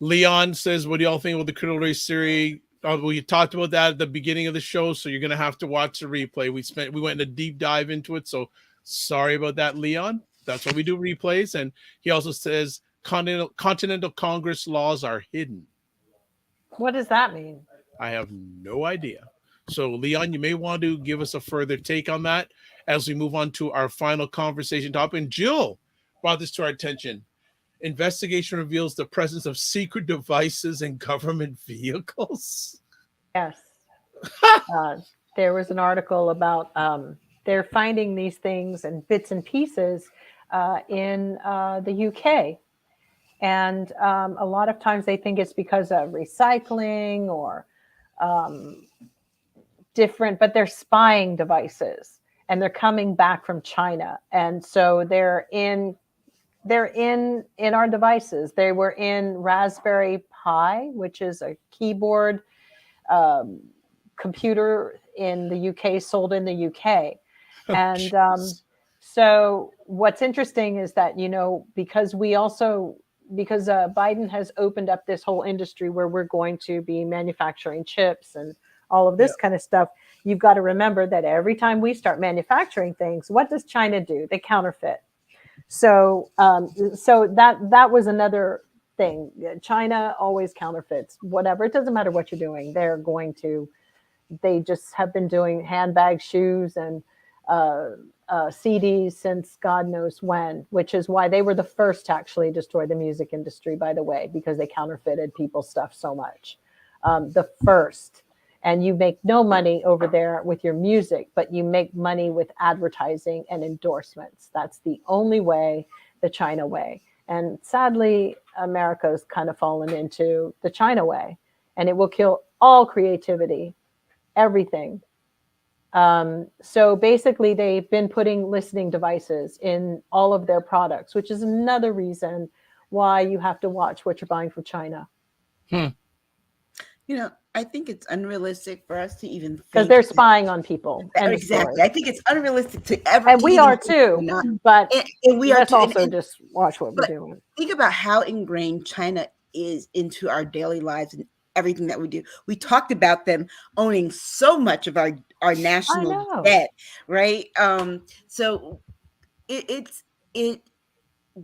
Leon says, what do y'all think about the critical race theory? We talked about that at the beginning of the show, so you're going to have to watch the replay. We went in a deep dive into it, so sorry about that, Leon. That's why we do replays. And he also says Continental Congress laws are hidden. What does that mean? I have no idea. So, Leon, you may want to give us a further take on that as we move on to our final conversation topic. And Jill brought this to our attention. investigation reveals the presence of secret devices in government vehicles. Yes. There was an article about they're finding these things and bits and pieces in the UK. And a lot of times they think it's because of recycling or different, but they're spying devices and they're coming back from China. And so they're in our devices. They were in Raspberry Pi, which is a keyboard computer in the UK, sold in the UK. And so what's interesting is that, because Biden has opened up this whole industry where we're going to be manufacturing chips and all of this kind of stuff, you've got to remember that every time we start manufacturing things, what does China do? They counterfeit. So that was another thing. China always counterfeits whatever. It doesn't matter what you're doing. They just have been doing handbags, shoes, and CDs since God knows when, which is why they were the first to actually destroy the music industry, by the way, because they counterfeited people's stuff so much. The first. And you make no money over there with your music, but you make money with advertising and endorsements. That's the only way, the China way. And sadly, America's kind of fallen into the China way, and it will kill all creativity, everything. So basically, they've been putting listening devices in all of their products, which is another reason why you have to watch what you're buying from China. I think it's unrealistic for us to even think, because they're spying on people. Exactly. I think it's unrealistic to ever. And we are too. But and we are too. Also just watch what we're doing. Think about how ingrained China is into our daily lives and everything that we do. We talked about them owning so much of our national debt, right? So it's.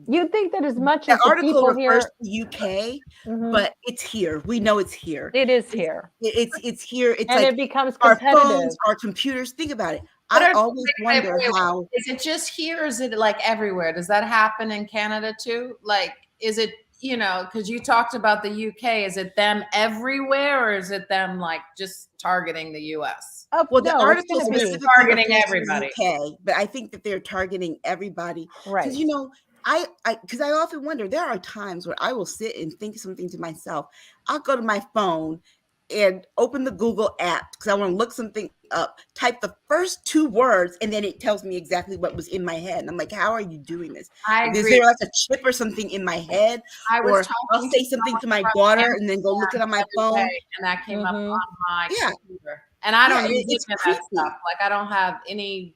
You'd think that as much the as article the people refers here, to UK, but it's here. We know it's here. It is here. It's here. It's and like it becomes our competitive. phones, our computers. Think about it. I always wonder how. Is it just here or is it like everywhere? Does that happen in Canada too? Like, is it, because you talked about the UK, is it them everywhere or is it them like just targeting the US? Well, the article specifically targeting everybody. UK, but I think that they're targeting everybody. Right. Because, because I often wonder, there are times where I will sit and think something to myself. I'll go to my phone and open the Google app because I want to look something up, type the first 2 words, and then it tells me exactly what was in my head. And I'm like, how are you doing this? Is there like a chip or something in my head? Or I'll say something to my daughter and then go look it on my phone. And that came up on my computer. And I don't use that stuff. Like, I don't have any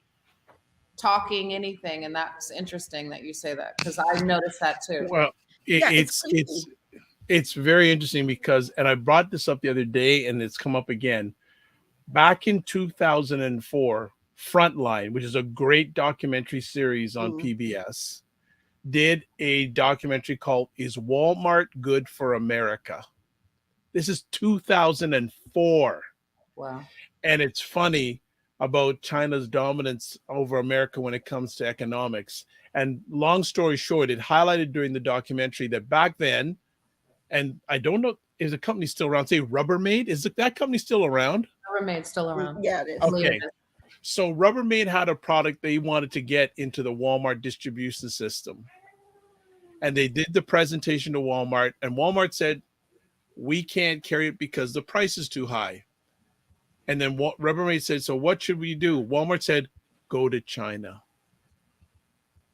talking anything, and that's interesting that you say that because I noticed that too. Well, it's very interesting because, and I brought this up the other day, and it's come up again. Back in 2004, Frontline, which is a great documentary series on PBS, did a documentary called "Is Walmart Good for America?" This is 2004. Wow, and it's funny about China's dominance over America when it comes to economics. And long story short, it highlighted during the documentary that back then, and I don't know, is the company still around? Say Rubbermaid, is that company still around? Rubbermaid's still around. Yeah, it is. Okay. So Rubbermaid had a product they wanted to get into the Walmart distribution system. And they did the presentation to Walmart, and Walmart said, we can't carry it because the price is too high. And then Rubbermaid said, so what should we do? Walmart said, go to China.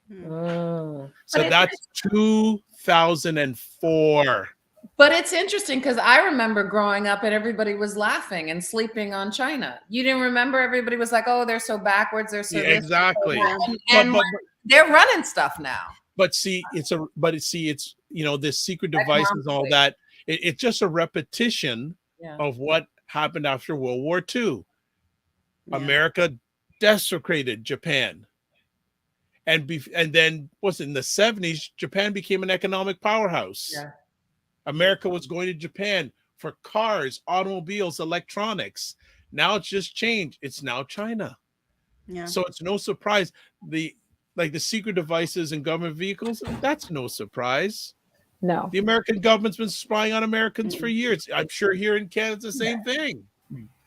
So that's 2004. But it's interesting because I remember growing up and everybody was laughing and sleeping on China. You didn't remember? Everybody was like, oh, they're so backwards. They're so exactly. And they're running stuff now. But it's this secret devices and all that. It's just a repetition of what happened after World War II. America desecrated Japan. And then in the 70s, Japan became an economic powerhouse. Yeah. America was going to Japan for cars, automobiles, electronics. Now it's just changed. It's now China. Yeah. So it's no surprise. The secret devices in government vehicles, that's no surprise. No. The American government's been spying on Americans for years. I'm sure here in Canada, it's the same thing.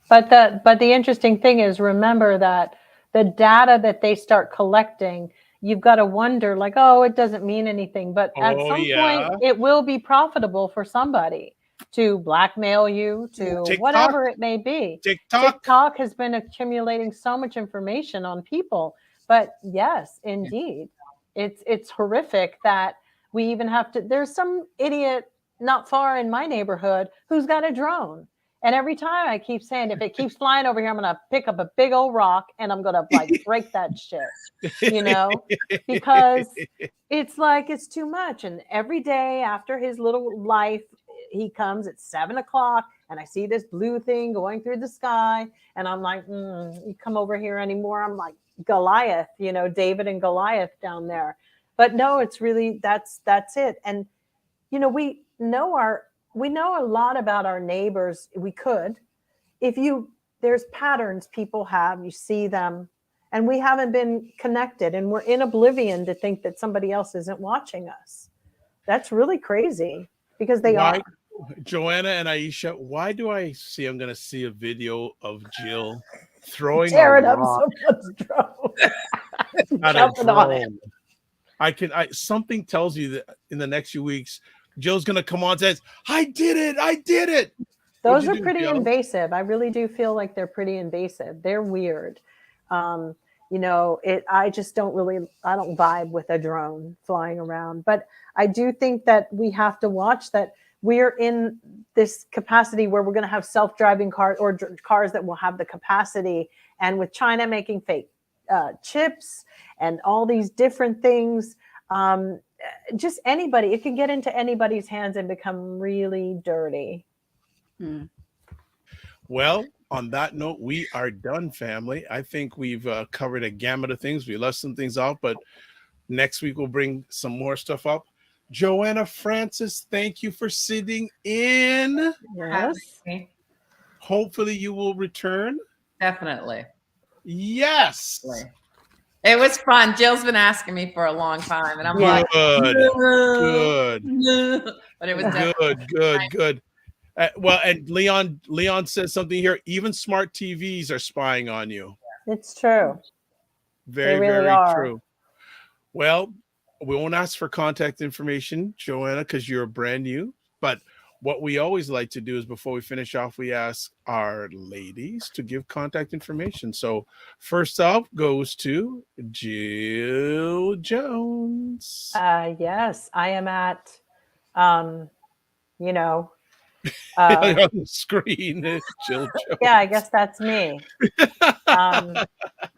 But the interesting thing is, remember that the data that they start collecting, you've got to wonder, like, oh, it doesn't mean anything. But at some point, it will be profitable for somebody to blackmail you, to TikTok, whatever it may be. TikTok has been accumulating so much information on people. But yes, indeed, it's horrific that we even have to. There's some idiot not far in my neighborhood who's got a drone. And every time I keep saying, if it keeps flying over here, I'm going to pick up a big old rock and I'm going to like break that shit, because it's like, it's too much. And every day after his little life, he comes at 7:00 and I see this blue thing going through the sky. And I'm like, you come over here anymore. I'm like Goliath, David and Goliath down there. But no, it's really, that's it. And, we know a lot about our neighbors. We could, there's patterns people have, you see them, and we haven't been connected, and we're in oblivion to think that somebody else isn't watching us. That's really crazy, because they are. Joanna and Aisha, why do I see, I'm going to see a video of Jill throwing tearing up someone's drone. Jumping on it. Something tells you that in the next few weeks, Jill's going to come on and says, I did it. Those are pretty invasive. I really do feel like they're pretty invasive. They're weird. I just don't vibe with a drone flying around. But I do think that we have to watch that we're in this capacity where we're going to have self-driving cars, or cars that will have the capacity. And with China making fake chips and all these different things, just anybody, it can get into anybody's hands and become really dirty. Well, on that note, we are done, family. I think we've covered a gamut of things. We left some things off, but next week we'll bring some more stuff up. Joanna Francis, thank you for sitting in. Yes. Hopefully you will return. Definitely. Yes. It was fun. Jill's been asking me for a long time, and I'm like, good. But it was good. Well, and Leon says something here. Even smart TVs are spying on you. It's true. Very, really very true. Well, we won't ask for contact information, Joanna, because you're brand new. But what we always like to do is, before we finish off, we ask our ladies to give contact information. So first up goes to Jill Jones. Yes, I am at, on the screen, Jill Jones. Yeah, I guess that's me.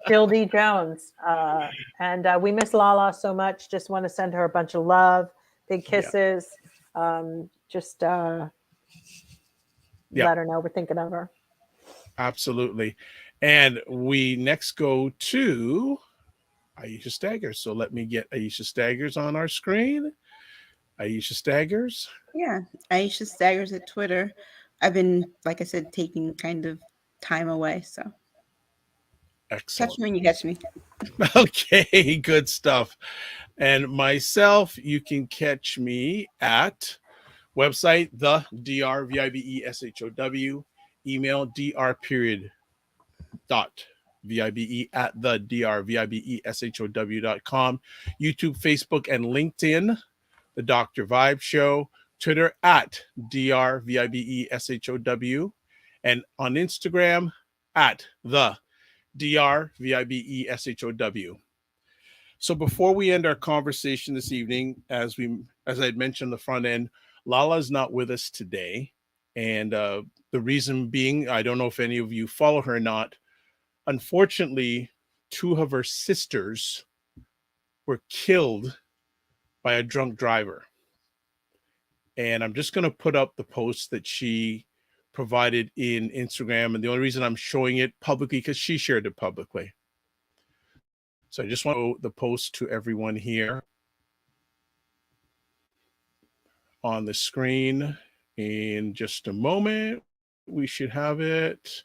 Jill D. Jones. And we miss LaLa so much. Just want to send her a bunch of love, big kisses. Let her know we're thinking of her. Absolutely. And we next go to Aisha Staggers. So let me get Aisha Staggers on our screen. Aisha Staggers. Yeah, Aisha Staggers at Twitter. I've been, like I said, taking kind of time away. So excellent. Catch me when you catch me. Okay, good stuff. And myself, you can catch me at website, the DRVIBESHOW, email dr.vibe@the DRVIBESHOW.com, YouTube, Facebook, and LinkedIn, The Dr. Vibe Show, Twitter at DRVIBESHOW, and on Instagram at the DRVIBESHOW. So before we end our conversation this evening, as I had mentioned the front end, LaLa is not with us today. And the reason being, I don't know if any of you follow her or not. Unfortunately, two of her sisters were killed by a drunk driver. And I'm just going to put up the post that she provided in Instagram. And the only reason I'm showing it publicly, because she shared it publicly. So I just want to show the post to everyone here on the screen in just a moment. We should have it.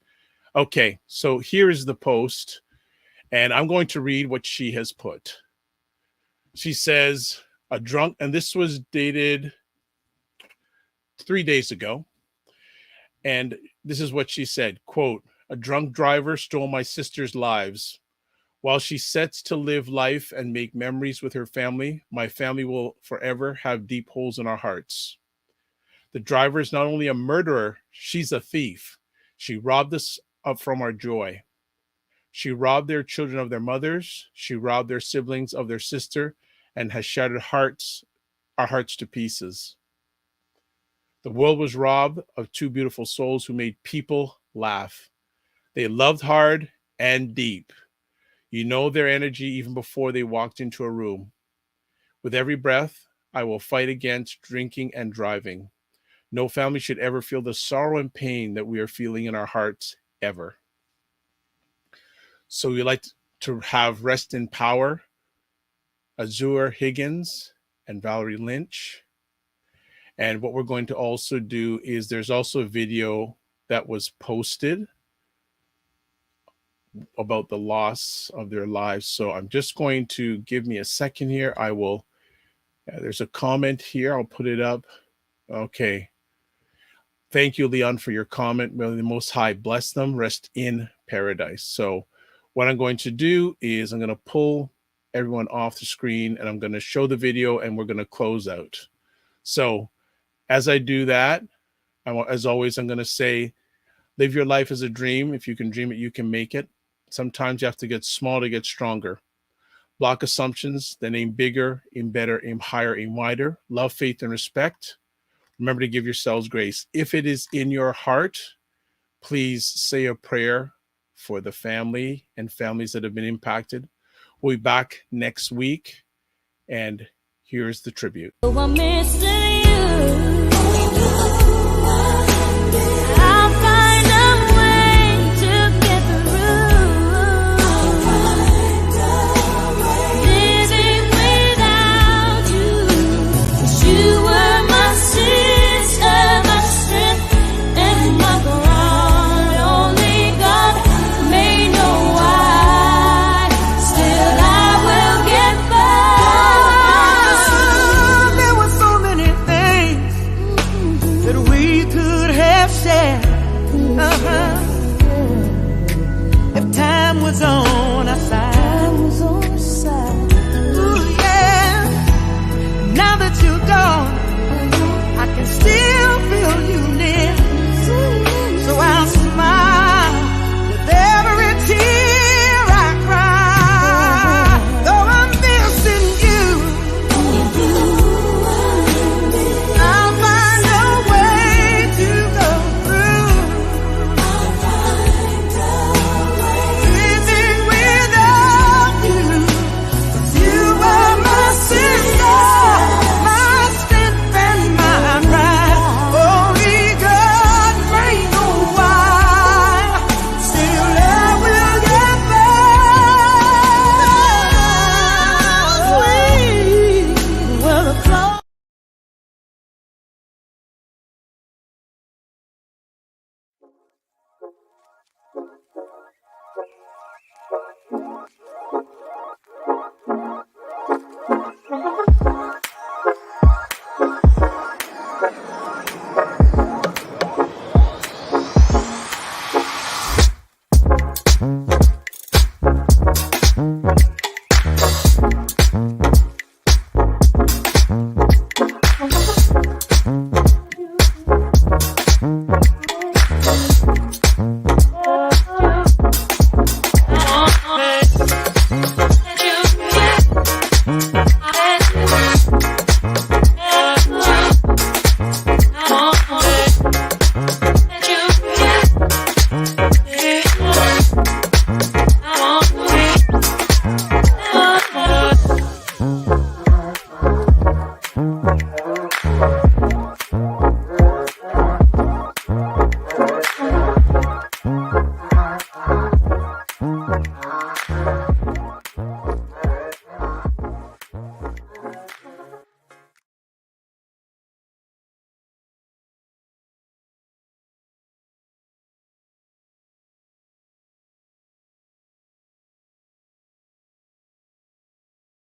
Okay, so here is the post, and I'm going to read what she has put. She says, and this was dated 3 days ago. And this is what she said, quote, "A drunk driver stole my sister's lives. While she sets to live life and make memories with her family, my family will forever have deep holes in our hearts. The driver is not only a murderer, she's a thief. She robbed us from our joy. She robbed their children of their mothers. She robbed their siblings of their sister and has shattered our hearts to pieces. The world was robbed of two beautiful souls who made people laugh. They loved hard and deep. You know their energy even before they walked into a room. With every breath, I will fight against drinking and driving. No family should ever feel the sorrow and pain that we are feeling in our hearts, ever." So we like to have rest in power, Azure Higgins and Valerie Lynch. And what we're going to also do is there's also a video that was posted about the loss of their lives. So I'm just going to give me a second here. I will, there's a comment here. I'll put it up. Okay. Thank you, Leon, for your comment. May the Most High bless them, rest in paradise. So what I'm going to do is I'm going to pull everyone off the screen and I'm going to show the video and we're going to close out. So as I do that, as always, I'm going to say, live your life as a dream. If you can dream it, you can make it. Sometimes you have to get small to get stronger. Block assumptions, then aim bigger, aim better, aim higher, aim wider. Love, faith, and respect. Remember to give yourselves grace. If it is in your heart, please say a prayer for the family and families that have been impacted. We'll be back next week. And here's the tribute. So I'm missing you.